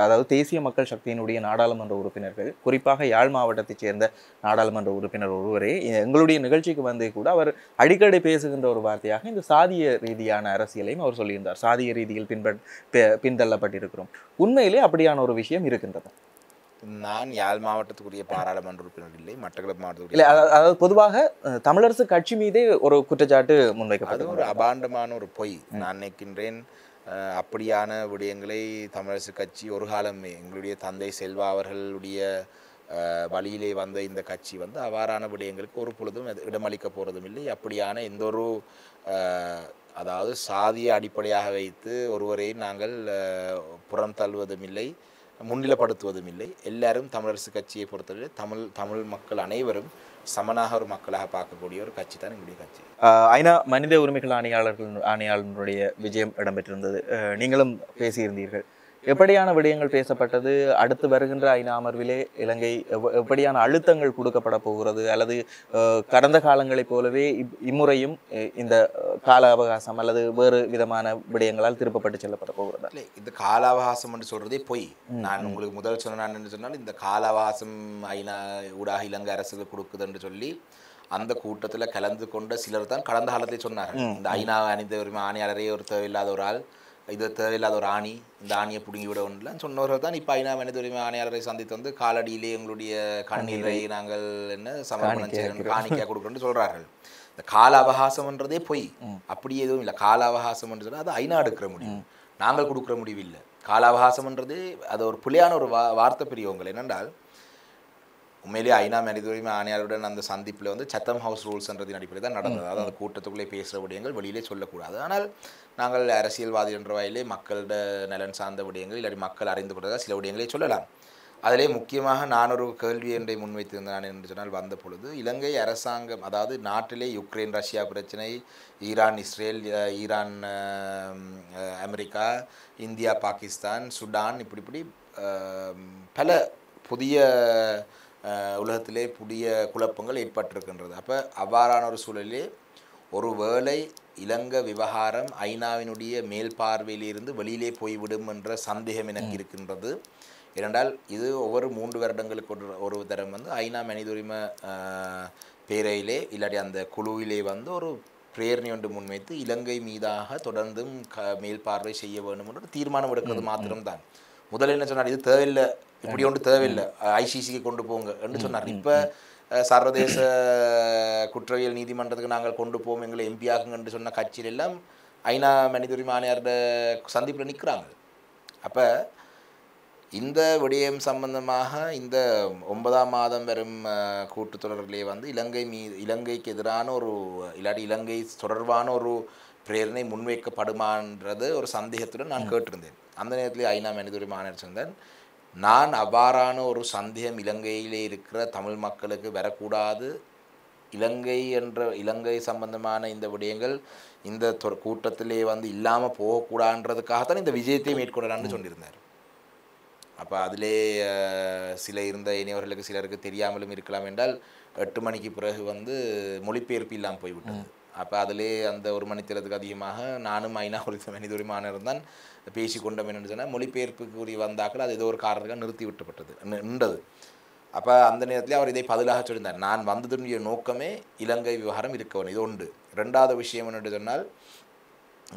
அதாவது தேசிய மக்கள் சக்தியினுடைய நாடாளுமன்ற உறுப்பினர்கள், குறிப்பாக யாழ் மாவட்டத்தைச் சேர்ந்த நாடாளுமன்ற உறுப்பினர் ஒருவரே எங்களுடைய நிகழ்ச்சிக்கு வந்து கூட அவர் அடிக்கடி பேசுகின்ற ஒரு வார்த்தையாக இந்த சாதிய ரீதியான அரசியலையும் அவர் சொல்லியிருந்தார். சாதிய ரீதியில் பின்தள்ளப்பட்டிருக்கிறோம். உண்மையிலே அப்படியான ஒரு விஷயம் இருக்கின்றது.
நான் யாழ் மாவட்டத்துக்குரிய பாராளுமன்ற உறுப்பினர் இல்லை, மட்டக்களப்பு மாவட்டத்துக்கு
இல்லை. அதாவது பொதுவாக தமிழரசு கட்சி மீதே ஒரு குற்றச்சாட்டு முன்வைக்கப்பட்டது.
அது ஒரு அபாண்டமான ஒரு பொய். நான் நினைக்கின்றேன் அப்படியான விடயங்களை தமிழரசு கட்சி ஒரு காலமே, எங்களுடைய தந்தை செல்வா அவர்களுடைய வழியிலே வந்த இந்த கட்சி வந்து அவ்வாறான விடயங்களுக்கு ஒரு பொழுதும் இடமளிக்க போகிறதும் இல்லை. அப்படியான எந்த ஒரு அதாவது சாதியை அடிப்படையாக வைத்து ஒருவரையும் நாங்கள் புறம் தள்ளுவதும் இல்லை, முன்னிலைப்படுத்துவதும் இல்லை. எல்லாரும் தமிழரசு கட்சியை பொறுத்தவரை தமிழ் மக்கள் அனைவரும் சமனாக ஒரு மக்களாக பார்க்கக்கூடிய ஒரு கட்சி தான் எங்களுடைய கட்சி.
ஐநா மனித உரிமைகள் ஆணையாளர்களுடைய விஜயம் இடம்பெற்றிருந்தது. நீங்களும் பேசியிருந்தீர்கள். எப்படியான விடயங்கள் பேசப்பட்டது? அடுத்து வருகின்ற ஐநா அமர்விலே இலங்கை எப்படியான அழுத்தங்கள் கொடுக்கப்பட போகிறது, அல்லது கடந்த காலங்களைப் போலவே இம்முறையும் இந்த கால அவகாசம் அல்லது வேறு விதமான விடயங்களால் திருப்பப்பட்டு செல்லப்பட போகிறதா?
இல்லை, இந்த கால அவகாசம் என்று சொல்றதே பொய். நான் உங்களுக்கு முதல் சொன்னேன் என்று சொன்னால், இந்த கால அவகாசம் ஐநா ஊடாக இலங்கை அரசுக்கு கொடுக்குது என்று சொல்லி அந்த கூட்டத்தில் கலந்து கொண்ட சிலர் தான் கடந்த காலத்தில் சொன்னார்கள். இந்த ஐநா மனித உரிமை ஆணையாளரே ஒரு தேவையில்லாத ஒரு ஆள், இது தேவையில்லாத ஒரு ஆணி, இந்த ஆணியை பிடுங்கி விட ஒன்றில் சொன்னவர்கள் தான் இப்போ ஐநா மனித உரிமை ஆணையாளரை சந்தித்து வந்து காலடியிலே எங்களுடைய கண்ணீரை நாங்கள் என்ன சமர்ப்பணம் செய்யணும், காணிக்கையாக கொடுக்கணும்னு சொல்கிறார்கள். இந்த கால அவகாசம்ன்றதே பொய். அப்படி எதுவும் இல்லை. கால அவகாசம் என்று சொன்னால் அது ஐநா எடுக்கிற முடிவு, நாங்கள் கொடுக்குற முடிவு இல்லை. கால அவகாசம்ன்றது அது ஒரு பிள்ளையான ஒரு வார்த்தை பெரியவங்கள். என்னென்றால் உண்மையிலேயே ஐநா மனித உரிமை ஆணையாளருடன் அந்த சந்திப்பில் வந்து சத்தம் ஹவுஸ் ரூல்ஸ்ன்றதின் அடிப்படையில் தான் நடந்தது. அதாவது அந்த கூட்டத்துக்குள்ளே பேசுகிற விடயங்கள் வெளியிலே சொல்லக்கூடாது. ஆனால் நாங்கள் அரசியல்வாதி என்ற வகையிலே மக்களோட நலன் சார்ந்த விடயங்கள் இல்லாட்டி மக்கள் அறிந்து கொண்டதாக சில விடயங்களை சொல்லலாம். அதிலே முக்கியமாக நான் ஒரு கேள்வி ஒன்றை முன்வைத்திருந்தேன் என்று சொன்னால், வந்த பொழுது இலங்கை அரசாங்கம், அதாவது நாட்டிலே யுக்ரைன் ரஷ்யா பிரச்சனை, Iran Israel, Iran America, India Pakistan, Sudan, இப்படி பல புதிய உலகத்திலே புதிய குழப்பங்கள் ஏற்பட்டிருக்கின்றது. அப்போ அவ்வாறான ஒரு சூழலிலே ஒரு வேளை இலங்கை விவகாரம் ஐநாவினுடைய மேல் பார்வையிலிருந்து வெளியிலே போய்விடும் என்ற சந்தேகம் எனக்கு இருக்கின்றது. ஏனென்றால் இது ஒவ்வொரு 3 வருடங்களுக்கு ஒரு தரம் வந்து ஐநா மனித உரிமை பேரையிலே இல்லாட்டி அந்த குழுவிலே வந்து ஒரு பிரேரணை ஒன்று முன்வைத்து இலங்கை மீதாக தொடர்ந்தும் மேல் பார்வை செய்ய வேண்டும் என்று தீர்மானம் எடுக்கிறது மாத்திரம்தான். முதல்ல என்ன சொன்னார், இது தேவையில்லை, இப்படி ஒன்று தேவையில்லை, ஐசிசிக்கு கொண்டு போங்க என்று சொன்னார். இப்போ சர்வதேச குற்றவியல் நீதிமன்றத்துக்கு நாங்கள் கொண்டு போவோம், எங்களை எம்பி ஆகுங்க என்று சொன்ன கட்சியில் எல்லாம் ஐநா மனித உரிமை ஆணையாரோட சந்திப்பில் நிற்கிறாங்க. அப்போ இந்த விடயம் சம்பந்தமாக இந்த 9ஆம் மாதம் வரும் கூட்டுத்தொடரிலே வந்து இலங்கைக்கு எதிரான ஒரு இல்லாட்டி இலங்கை தொடர்பான ஒரு பிரேரணை முன்வைக்கப்படுமான்றது ஒரு சந்தேகத்துடன் நான் கேட்டிருந்தேன். அந்த நேரத்தில் ஐநா மனித உரிமை ஆணையர் சொன்னார், நான் அவ்வாறான ஒரு சந்தேகம் இலங்கையிலே இருக்கிற தமிழ் மக்களுக்கு வரக்கூடாது, இலங்கை சம்பந்தமான இந்த விடயங்கள் இந்த கூட்டத்திலே வந்து இல்லாமல் போகக்கூடாதுன்றதுக்காகத்தான் இந்த விஜயத்தை மேற்கொள்ளலான்னு சொல்லியிருந்தார். அப்போ அதிலே சில இருந்த இனியவர்களுக்கு சிலருக்கு தெரியாமலும் இருக்கலாம் என்றால் 8 மணிக்கு பிறகு வந்து மொழிபெயர்ப்பு இல்லாமல் போய்விட்டது. அப்போ அதிலே அந்த 1 மணி நேரத்துக்கு அதிகமாக நானும் ஐநா மனித உரிமை ஆணையர் தான் பேசி கொண்டோம் என்று சொன்னால் மொழிபெயர்ப்புக்குரிய வந்தாக்கள் அது ஏதோ ஒரு காரணத்துக்காக நிறுத்தி விட்டப்பட்டது. அப்போ அந்த நேரத்தில் அவர் இதை பதிலாக சொல்லியிருந்தார், நான் வந்ததுடைய நோக்கமே இலங்கை விவகாரம் இருக்கணும், இது ஒன்று. 2வது விஷயம் என்று சொன்னால்,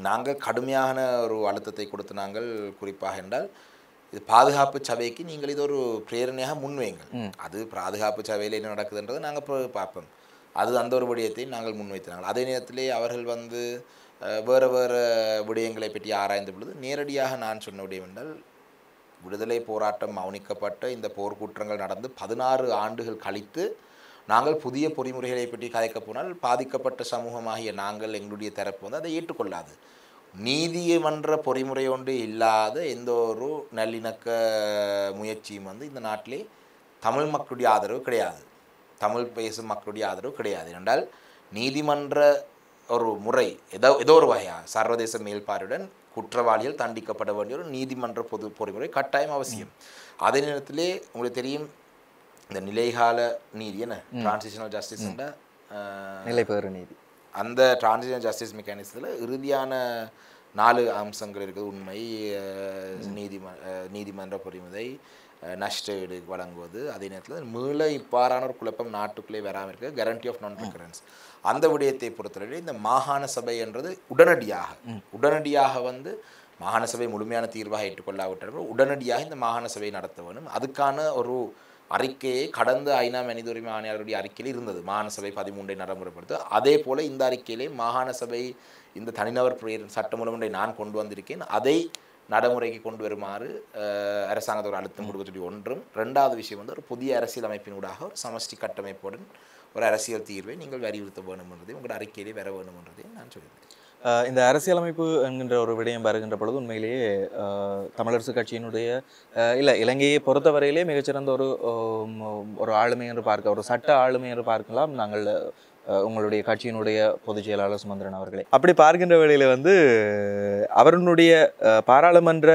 நாங்கள் கடுமையான ஒரு அழுத்தத்தை கொடுத்து நாங்கள் குறிப்பாக என்றால் இது பாதுகாப்பு சபைக்கு நீங்கள் இது ஒரு பிரேரணையாக முன்வைங்கள். அது பாதுகாப்பு சபையில் என்ன நடக்குதுன்றது நாங்கள் பார்ப்போம். அது அந்த ஒரு விடயத்தை நாங்கள் முன்வைத்தாங்க. அதே நேரத்திலே அவர்கள் வந்து வேறு விடயங்களை பற்றி ஆராய்ந்த பொழுது நேரடியாக நான் சொன்ன விடயம் என்றால், விடுதலை போராட்டம் மௌனிக்கப்பட்ட இந்த போர்க்குற்றங்கள் நடந்து 16 ஆண்டுகள் கழித்து நாங்கள் புதிய பொறிமுறைகளை பற்றி கதைக்க போனால் பாதிக்கப்பட்ட சமூகமாகிய நாங்கள் எங்களுடைய தரப்பு வந்து அதை ஏற்றுக்கொள்ளாது. நீதிமன்ற பொறிமுறை ஒன்று இல்லாத எந்த ஒரு நல்லிணக்க முயற்சியும் வந்து இந்த நாட்டிலே தமிழ் மக்களுடைய ஆதரவு கிடையாது, தமிழ் பேசும் மக்களுடைய ஆதரவு கிடையாது. என்றால் நீதிமன்ற ஒரு முறை ஏதோ ஒரு வகையாக சர்வதேச மேல்பார்வையுடன் குற்றவாளிகள் தண்டிக்கப்பட வேண்டிய ஒரு நீதிமன்ற பொது பொறிமுறை கட்டாயம் அவசியம். அதே நேரத்திலே உங்களுக்கு தெரியும் இந்த நிலைகால நீதி என்ன டிரான்சிஷனல் ஜஸ்டிஸ்
நிலைபெறு நீதி, அந்த
டிரான்சிஷனல் ஜஸ்டிஸ் மெக்கானிசத்தில் இறுதியான 4 அம்சங்கள் இருக்குது. உண்மை, நீதிமன்ற பொறிமுறை, நஷ்டஈடு வழங்குவது, அதே நேரத்தில் மீள இவ்வாறான ஒரு குழப்பம் நாட்டுக்குள்ளே வராமல் இருக்க கேரண்டி ஆஃப் நான் ரிகரன்ஸ். அந்த விடயத்தை பொறுத்தவரை இந்த மாகாண சபை என்றது உடனடியாக வந்து மாகாண சபை முழுமையான தீர்வாக ஏற்றுக்கொள்ளாவிட்டாலும் உடனடியாக இந்த மாகாண சபை நடத்த வேண்டும். அதுக்கான ஒரு அறிக்கையை கடந்த ஐநா மனித உரிமை ஆணையாளருடைய அறிக்கையில் இருந்தது, மாகாண சபை 13 நடைமுறைப்படுத்த. அதே போல இந்த அறிக்கையிலே மாகாண சபை இந்த தனிநபர் சட்டமூலம் ஒன்றை நான் கொண்டு வந்திருக்கேன், அதை நடைமுறைக்கு கொண்டு வருமாறு அரசாங்கத்தோட அழுத்தம் கொடுக்க சொல்லி ஒன்றும். 2வது விஷயம் வந்து ஒரு புதிய அரசியல் அமைப்பினூடாக ஒரு சமஷ்டி கட்டமைப்புடன் ஒரு அரசியல் தீர்வை நீங்கள் வலியுறுத்த வேண்டும் என்றதையும் உங்களோட அறிக்கையிலே வர வேண்டும் என்றதையும் நான் சொல்லியிருக்கேன்.
இந்த அரசியலமைப்பு என்கின்ற ஒரு விடயம் வருகின்ற பொழுது உண்மையிலேயே தமிழரசு கட்சியினுடைய இலங்கையை பொறுத்தவரையிலே மிகச்சிறந்த ஒரு ஆளுமை என்று பார்க்க, ஒரு சட்ட ஆளுமை என்று பார்க்கலாம் நாங்கள் உங்களுடைய கட்சியினுடைய பொதுச் செயலாளர் சுமந்திரன் அவர்களே. அப்படி பார்க்கின்ற வேளையில் வந்து அவர்களுடைய பாராளுமன்ற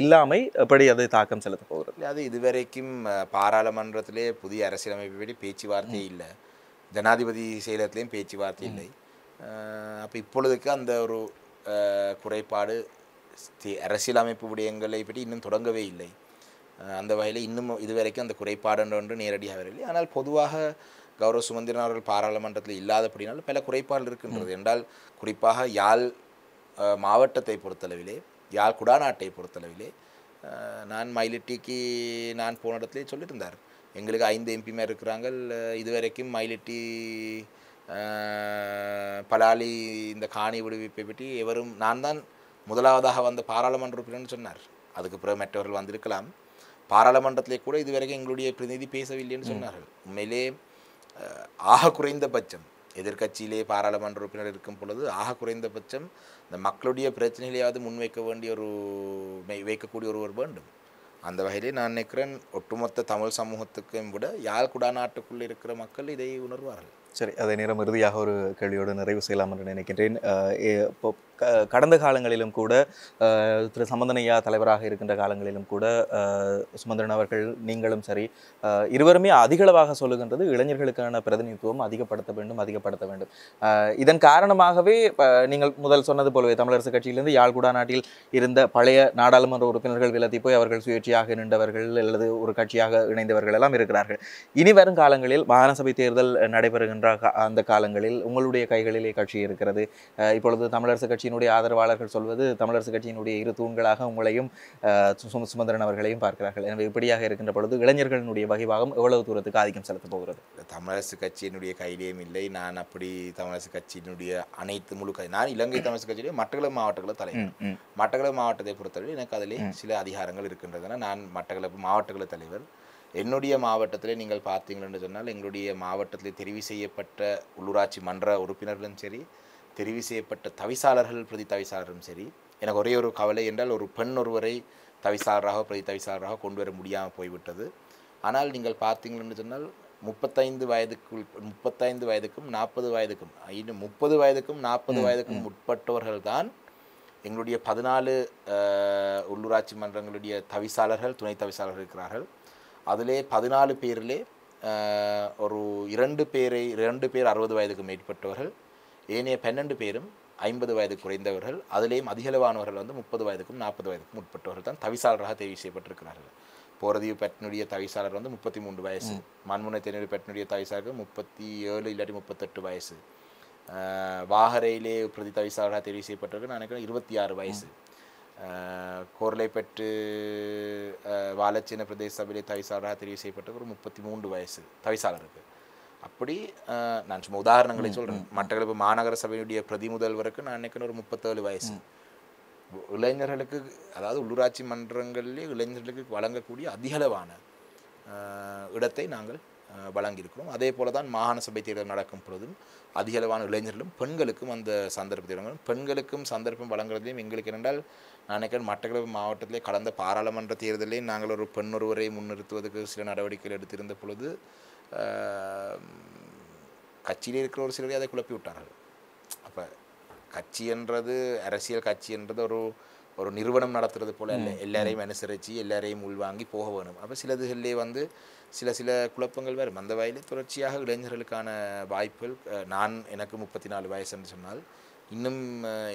இல்லாமை எப்படி அது தாக்கம் செலுத்த போகிறது?
அது இதுவரைக்கும் பாராளுமன்றத்திலே புதிய அரசியலமைப்பு பற்றி பேச்சுவார்த்தை இல்லை, ஜனாதிபதி செயலகத்திலையும் பேச்சுவார்த்தை இல்லை. அப்போ இப்பொழுதுக்கு அந்த ஒரு குறைபாடு அரசியலமைப்பு விடயங்களை பற்றி இன்னும் தொடங்கவே இல்லை. அந்த வகையில் இன்னும் இதுவரைக்கும் அந்த குறைபாடு ஒன்று நேரடியாக வரவில்லை. ஆனால் பொதுவாக கௌரவ சுமந்திரன் அவர்கள் பாராளுமன்றத்தில் இல்லாதபடினாலும் பல குறைபாடுகள் இருக்கின்றது. என்றால் குறிப்பாக யாழ் மாவட்டத்தை பொறுத்தளவிலே, யாழ் குடாநாட்டை பொறுத்தளவிலே நான் மயிலிட்டிக்கு நான் போன இடத்துலேயே சொல்லியிருந்தார், எங்களுக்கு 5 எம்பிமார் இருக்கிறாங்க, இதுவரைக்கும் மயிலிட்டி பலாலி இந்த காணி விடுவிப்பை பற்றி எவரும், நான் தான் முதலாவதாக வந்த பாராளுமன்ற உறுப்பினர்னு சொன்னார். அதுக்கு பிறகு மற்றவர்கள் வந்திருக்கலாம். பாராளுமன்றத்திலே கூட இதுவரைக்கும் எங்களுடைய பிரதிநிதி பேசவில்லைன்னு சொன்னார்கள். உண்மையிலே ஆக குறைந்தபட்சம் எதிர்கட்சியிலே பாராளுமன்ற உறுப்பினர் இருக்கும் பொழுது ஆக குறைந்தபட்சம் இந்த மக்களுடைய பிரச்சனைகளையாவது முன்வைக்க வைக்கக்கூடிய ஒருவர் வேண்டும். அந்த வகையிலே நான் நினைக்கிறேன் ஒட்டுமொத்த தமிழ் சமூகத்துக்கும் விட யாழ் குடாநாட்டுக்குள்ளே இருக்கிற மக்கள் இதை உணர்வார்கள்.
சரி, அதே நேரம் இறுதியாக ஒரு கேள்வியோடு நிறைவு செய்யலாம் என்று நினைக்கின்றேன். இப்போ கடந்த காலங்களிலும் கூட திரு சம்பந்தனையா தலைவராக இருக்கின்ற காலங்களிலும் கூட சுமந்திரன் அவர்கள் நீங்களும் சரி இருவருமே அதிகளவாக சொல்லுகின்றது இளைஞர்களுக்கான பிரதிநிதித்துவம் அதிகப்படுத்த வேண்டும். இதன் காரணமாகவே நீங்கள் முதல் சொன்னது போலவே தமிழரசு கட்சியிலிருந்து யாழ் குடாநாட்டில் இருந்த பழைய நாடாளுமன்ற உறுப்பினர்கள் விலத்தி போய் அவர்கள் சுயேட்சையாக நின்றவர்கள் அல்லது ஒரு கட்சியாக இணைந்தவர்கள் எல்லாம் இருக்கிறார்கள். இனி வரும் காலங்களில் மாகாண சபை தேர்தல் நடைபெறுகின்ற அந்த காலங்களில் உங்களுடைய கைகளிலே கட்சி இருக்கிறது. இப்பொழுது தமிழரசு கட்சியினுடைய ஆதரவாளர்கள் சொல்வது தமிழரசு கட்சியினுடைய 2 தூண்களாக உங்களையும் சுமந்திரன் அவர்களையும் பார்க்கிறார்கள். எனவே இப்படியாக இருக்கின்ற பொழுது இளைஞர்களுடைய வகைவாகம் எவ்வளவு தூரத்துக்கு ஆதிக்கம் செலுத்த போகிறது?
தமிழரசு கட்சியினுடைய கையிலேயும் இல்லை. நான் அப்படி தமிழரசு கட்சியினுடைய அனைத்து நான் இலங்கை தமிழரசு கட்சியிலே மட்டக்களப்பு மாவட்டத்தில் தலைவர். மட்டக்களப்பு மாவட்டத்தை பொறுத்தவரை எனக்கு அதிலே சில அதிகாரங்கள் இருக்கின்றன. நான் மட்டக்களப்பு மாவட்டங்கள தலைவர். என்னுடைய மாவட்டத்திலே நீங்கள் பார்த்தீங்கன்னு சொன்னால் எங்களுடைய மாவட்டத்திலே தெரிவு செய்யப்பட்ட உள்ளூராட்சி மன்ற உறுப்பினர்களும் சரி, தெரிவு செய்யப்பட்ட தவிசாளர்கள் பிரதி தவிசாளரும் சரி, எனக்கு ஒரே ஒரு கவலை என்றால் ஒரு பெண் ஒருவரை தவிசாளராக பிரதி தவிசாளராக கொண்டு வர முடியாமல் போய்விட்டது. ஆனால் நீங்கள் பார்த்தீங்கன்னு சொன்னால் 35 வயதுக்கும் 40 வயதுக்கும் இன்னும் 30 வயதுக்கும் 40 வயதுக்கும் உட்பட்டவர்கள் தான் எங்களுடைய 14 உள்ளூராட்சி மன்றங்களுடைய தவிசாளர்கள் துணை தவிசாளர்கள் இருக்கிறார்கள். அதிலே 14 பேரிலே ஒரு 2 பேர் 60 வயதுக்கு மேற்பட்டவர்கள், ஏனைய 12 பேரும் 50 வயது குறைந்தவர்கள். அதிலேயும் அதிகளவானவர்கள் வந்து 30 வயதுக்கும் 40 வயதுக்கும் உட்பட்டவர்கள் தான் தவிசாளராக தெரிவு செய்யப்பட்டிருக்கிறார்கள். போரதீவு பெட்டினுடைய தவிசாளர் வந்து 33 வயசு, மண்முனை தென்னிலை பெட்டினுடைய தவிசாளருக்கு 37 இல்லாட்டி 38 வயசு, வாகரையிலே பிரதி தவிசாளராக தெரிவு செய்யப்பட்டவர்கள் நான் நினைக்கிறேன் 26 வயசு, கோர்லைப்பட்டு வாலச்சின பிரதேச சபையிலே தவிசாளராக தெரிவு செய்யப்பட்டவர் 33 வயசு தவிசாளருக்கு. அப்படி நான் சும்மா உதாரணங்களை சொல்கிறேன். மட்டக்களப்பு மாநகர சபையினுடைய பிரதி முதல்வருக்கு நான் நினைக்கிறேன் ஒரு 37 வயசு. இளைஞர்களுக்கு அதாவது உள்ளூராட்சி மன்றங்களிலே இளைஞர்களுக்கு வழங்கக்கூடிய அதிகளவான இடத்தை நாங்கள் வழங்கியிருக்கிறோம். அதே போல தான் மாகாண சபை தேர்தல் நடக்கும் பொழுதும் அதிகளவான இளைஞர்களும் பெண்களுக்கும் அந்த சந்தர்ப்பத்தை வழங்கணும். பெண்களுக்கும் சந்தர்ப்பம் வழங்குறதையும் எங்களுக்கு என்னென்றால் நான் நினைக்கிறேன் மட்டக்களப்பு மாவட்டத்திலே கடந்த பாராளுமன்ற தேர்தலிலே நாங்கள் ஒரு பெண் ஒருவரை முன்னிறுத்துவதற்கு சில நடவடிக்கைகள் எடுத்திருந்த பொழுது கட்சியில் இருக்கிற ஒரு சிலரை அதை குழப்பி விட்டார்கள். அப்போ கட்சி என்றது அரசியல் கட்சி என்றது ஒரு நிறுவனம் நடத்துறது போல இல்லை, எல்லாரையும் அனுசரித்து எல்லாரையும் உள்வாங்கி போக வேணும். அப்போ சிலதுகளிலே வந்து சில குழப்பங்கள் வரும். அந்த வயதில் தொடர்ச்சியாக இளைஞர்களுக்கான வாய்ப்புகள் எனக்கு 34 வயசு என்று சொன்னால் இன்னும்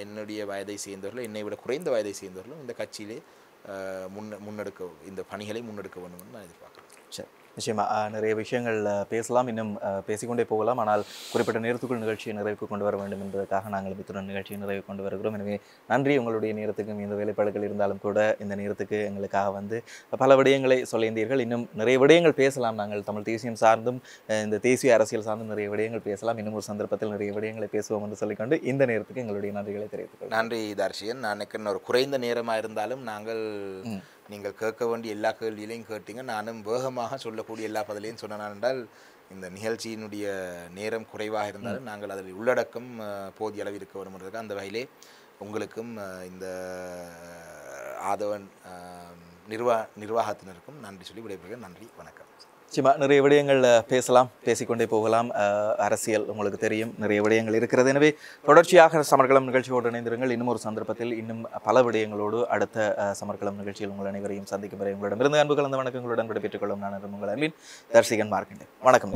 என்னுடைய வயதை சேர்ந்தவர்கள் என்னை விட குறைந்த வயதை சேர்ந்தவர்களும் இந்த கட்சியிலே முன்னெடுக்க இந்த பணிகளை முன்னெடுக்க வேண்டும் என்று நான் எதிர்பார்க்கிறேன்.
சரி, நிச்சயமாக நிறைய விஷயங்கள் பேசலாம், இன்னும் பேசிக்கொண்டே போகலாம். ஆனால் குறிப்பிட்ட நேரத்துக்குள் நிகழ்ச்சியை நிறைவுக்கு கொண்டு வர வேண்டும் என்பதற்காக நாங்கள் இத்துடன் நிகழ்ச்சியை நிறைவு கொண்டு வருகிறோம். எனவே நன்றி உங்களுடைய நேரத்துக்கும். இந்த வேலைப்பாடுகள் இருந்தாலும் கூட இந்த நேரத்துக்கு எங்களுக்காக வந்து பல விடயங்களை சொல்லியிருந்தீர்கள். இன்னும் நிறைய விடயங்கள் பேசலாம். நாங்கள் தமிழ் தேசியம் சார்ந்தும் இந்த தேசிய அரசியல் சார்ந்தும் நிறைய விடயங்கள் பேசலாம். இன்னும் ஒரு சந்தர்ப்பத்தில் நிறைய விடயங்களை பேசுவோம் என்று சொல்லிக்கொண்டு இந்த நேரத்துக்கு எங்களுடைய நன்றிகளை தெரிவித்துக்
நன்றி தர்ஷியன். நான் ஒரு குறைந்த நேரமாக இருந்தாலும் நீங்கள் கேட்க வேண்டிய எல்லா கேள்வியிலையும் கேட்டீங்க. நானும் வேகமாக சொல்லக்கூடிய எல்லா பதிலையும் சொன்னேன் என்றால் இந்த நிகழ்ச்சியினுடைய நேரம் குறைவாக இருந்தாலும் நாங்கள் அதில் உள்ளடக்கம் போதிய அளவு இருக்க வேண்டும்ன்றதுக்கு அந்த வகையிலே உங்களுக்கும் இந்த ஆதவன் நிர்வாகத்தினருக்கும் நன்றி சொல்லி விடைபெறுகிறேன். நன்றி, வணக்கம்.
நிச்சயமா நிறைய விடயங்கள் பேசலாம், பேசிக்கொண்டே போகலாம். அரசியல் உங்களுக்கு தெரியும், நிறைய விடயங்கள் இருக்கிறது. எனவே தொடர்ச்சியாக சமர்க்களம் நிகழ்ச்சியோடு இணைந்திருங்கள். இன்னும் ஒரு சந்தர்ப்பத்தில் இன்னும் பல விடயங்களோடு அடுத்த சமர்க்களம் நிகழ்ச்சியில் உங்கள் அனைவரையும் சந்திக்கும் வரை உங்களிடமிருந்து அன்பு கலந்த வணக்கங்களுடன் விடைபெற்றுக் கொள்ளும் நான் உங்கள் அன்பின் தர்சிகன் மார்க்கண்டேன். வணக்கம்.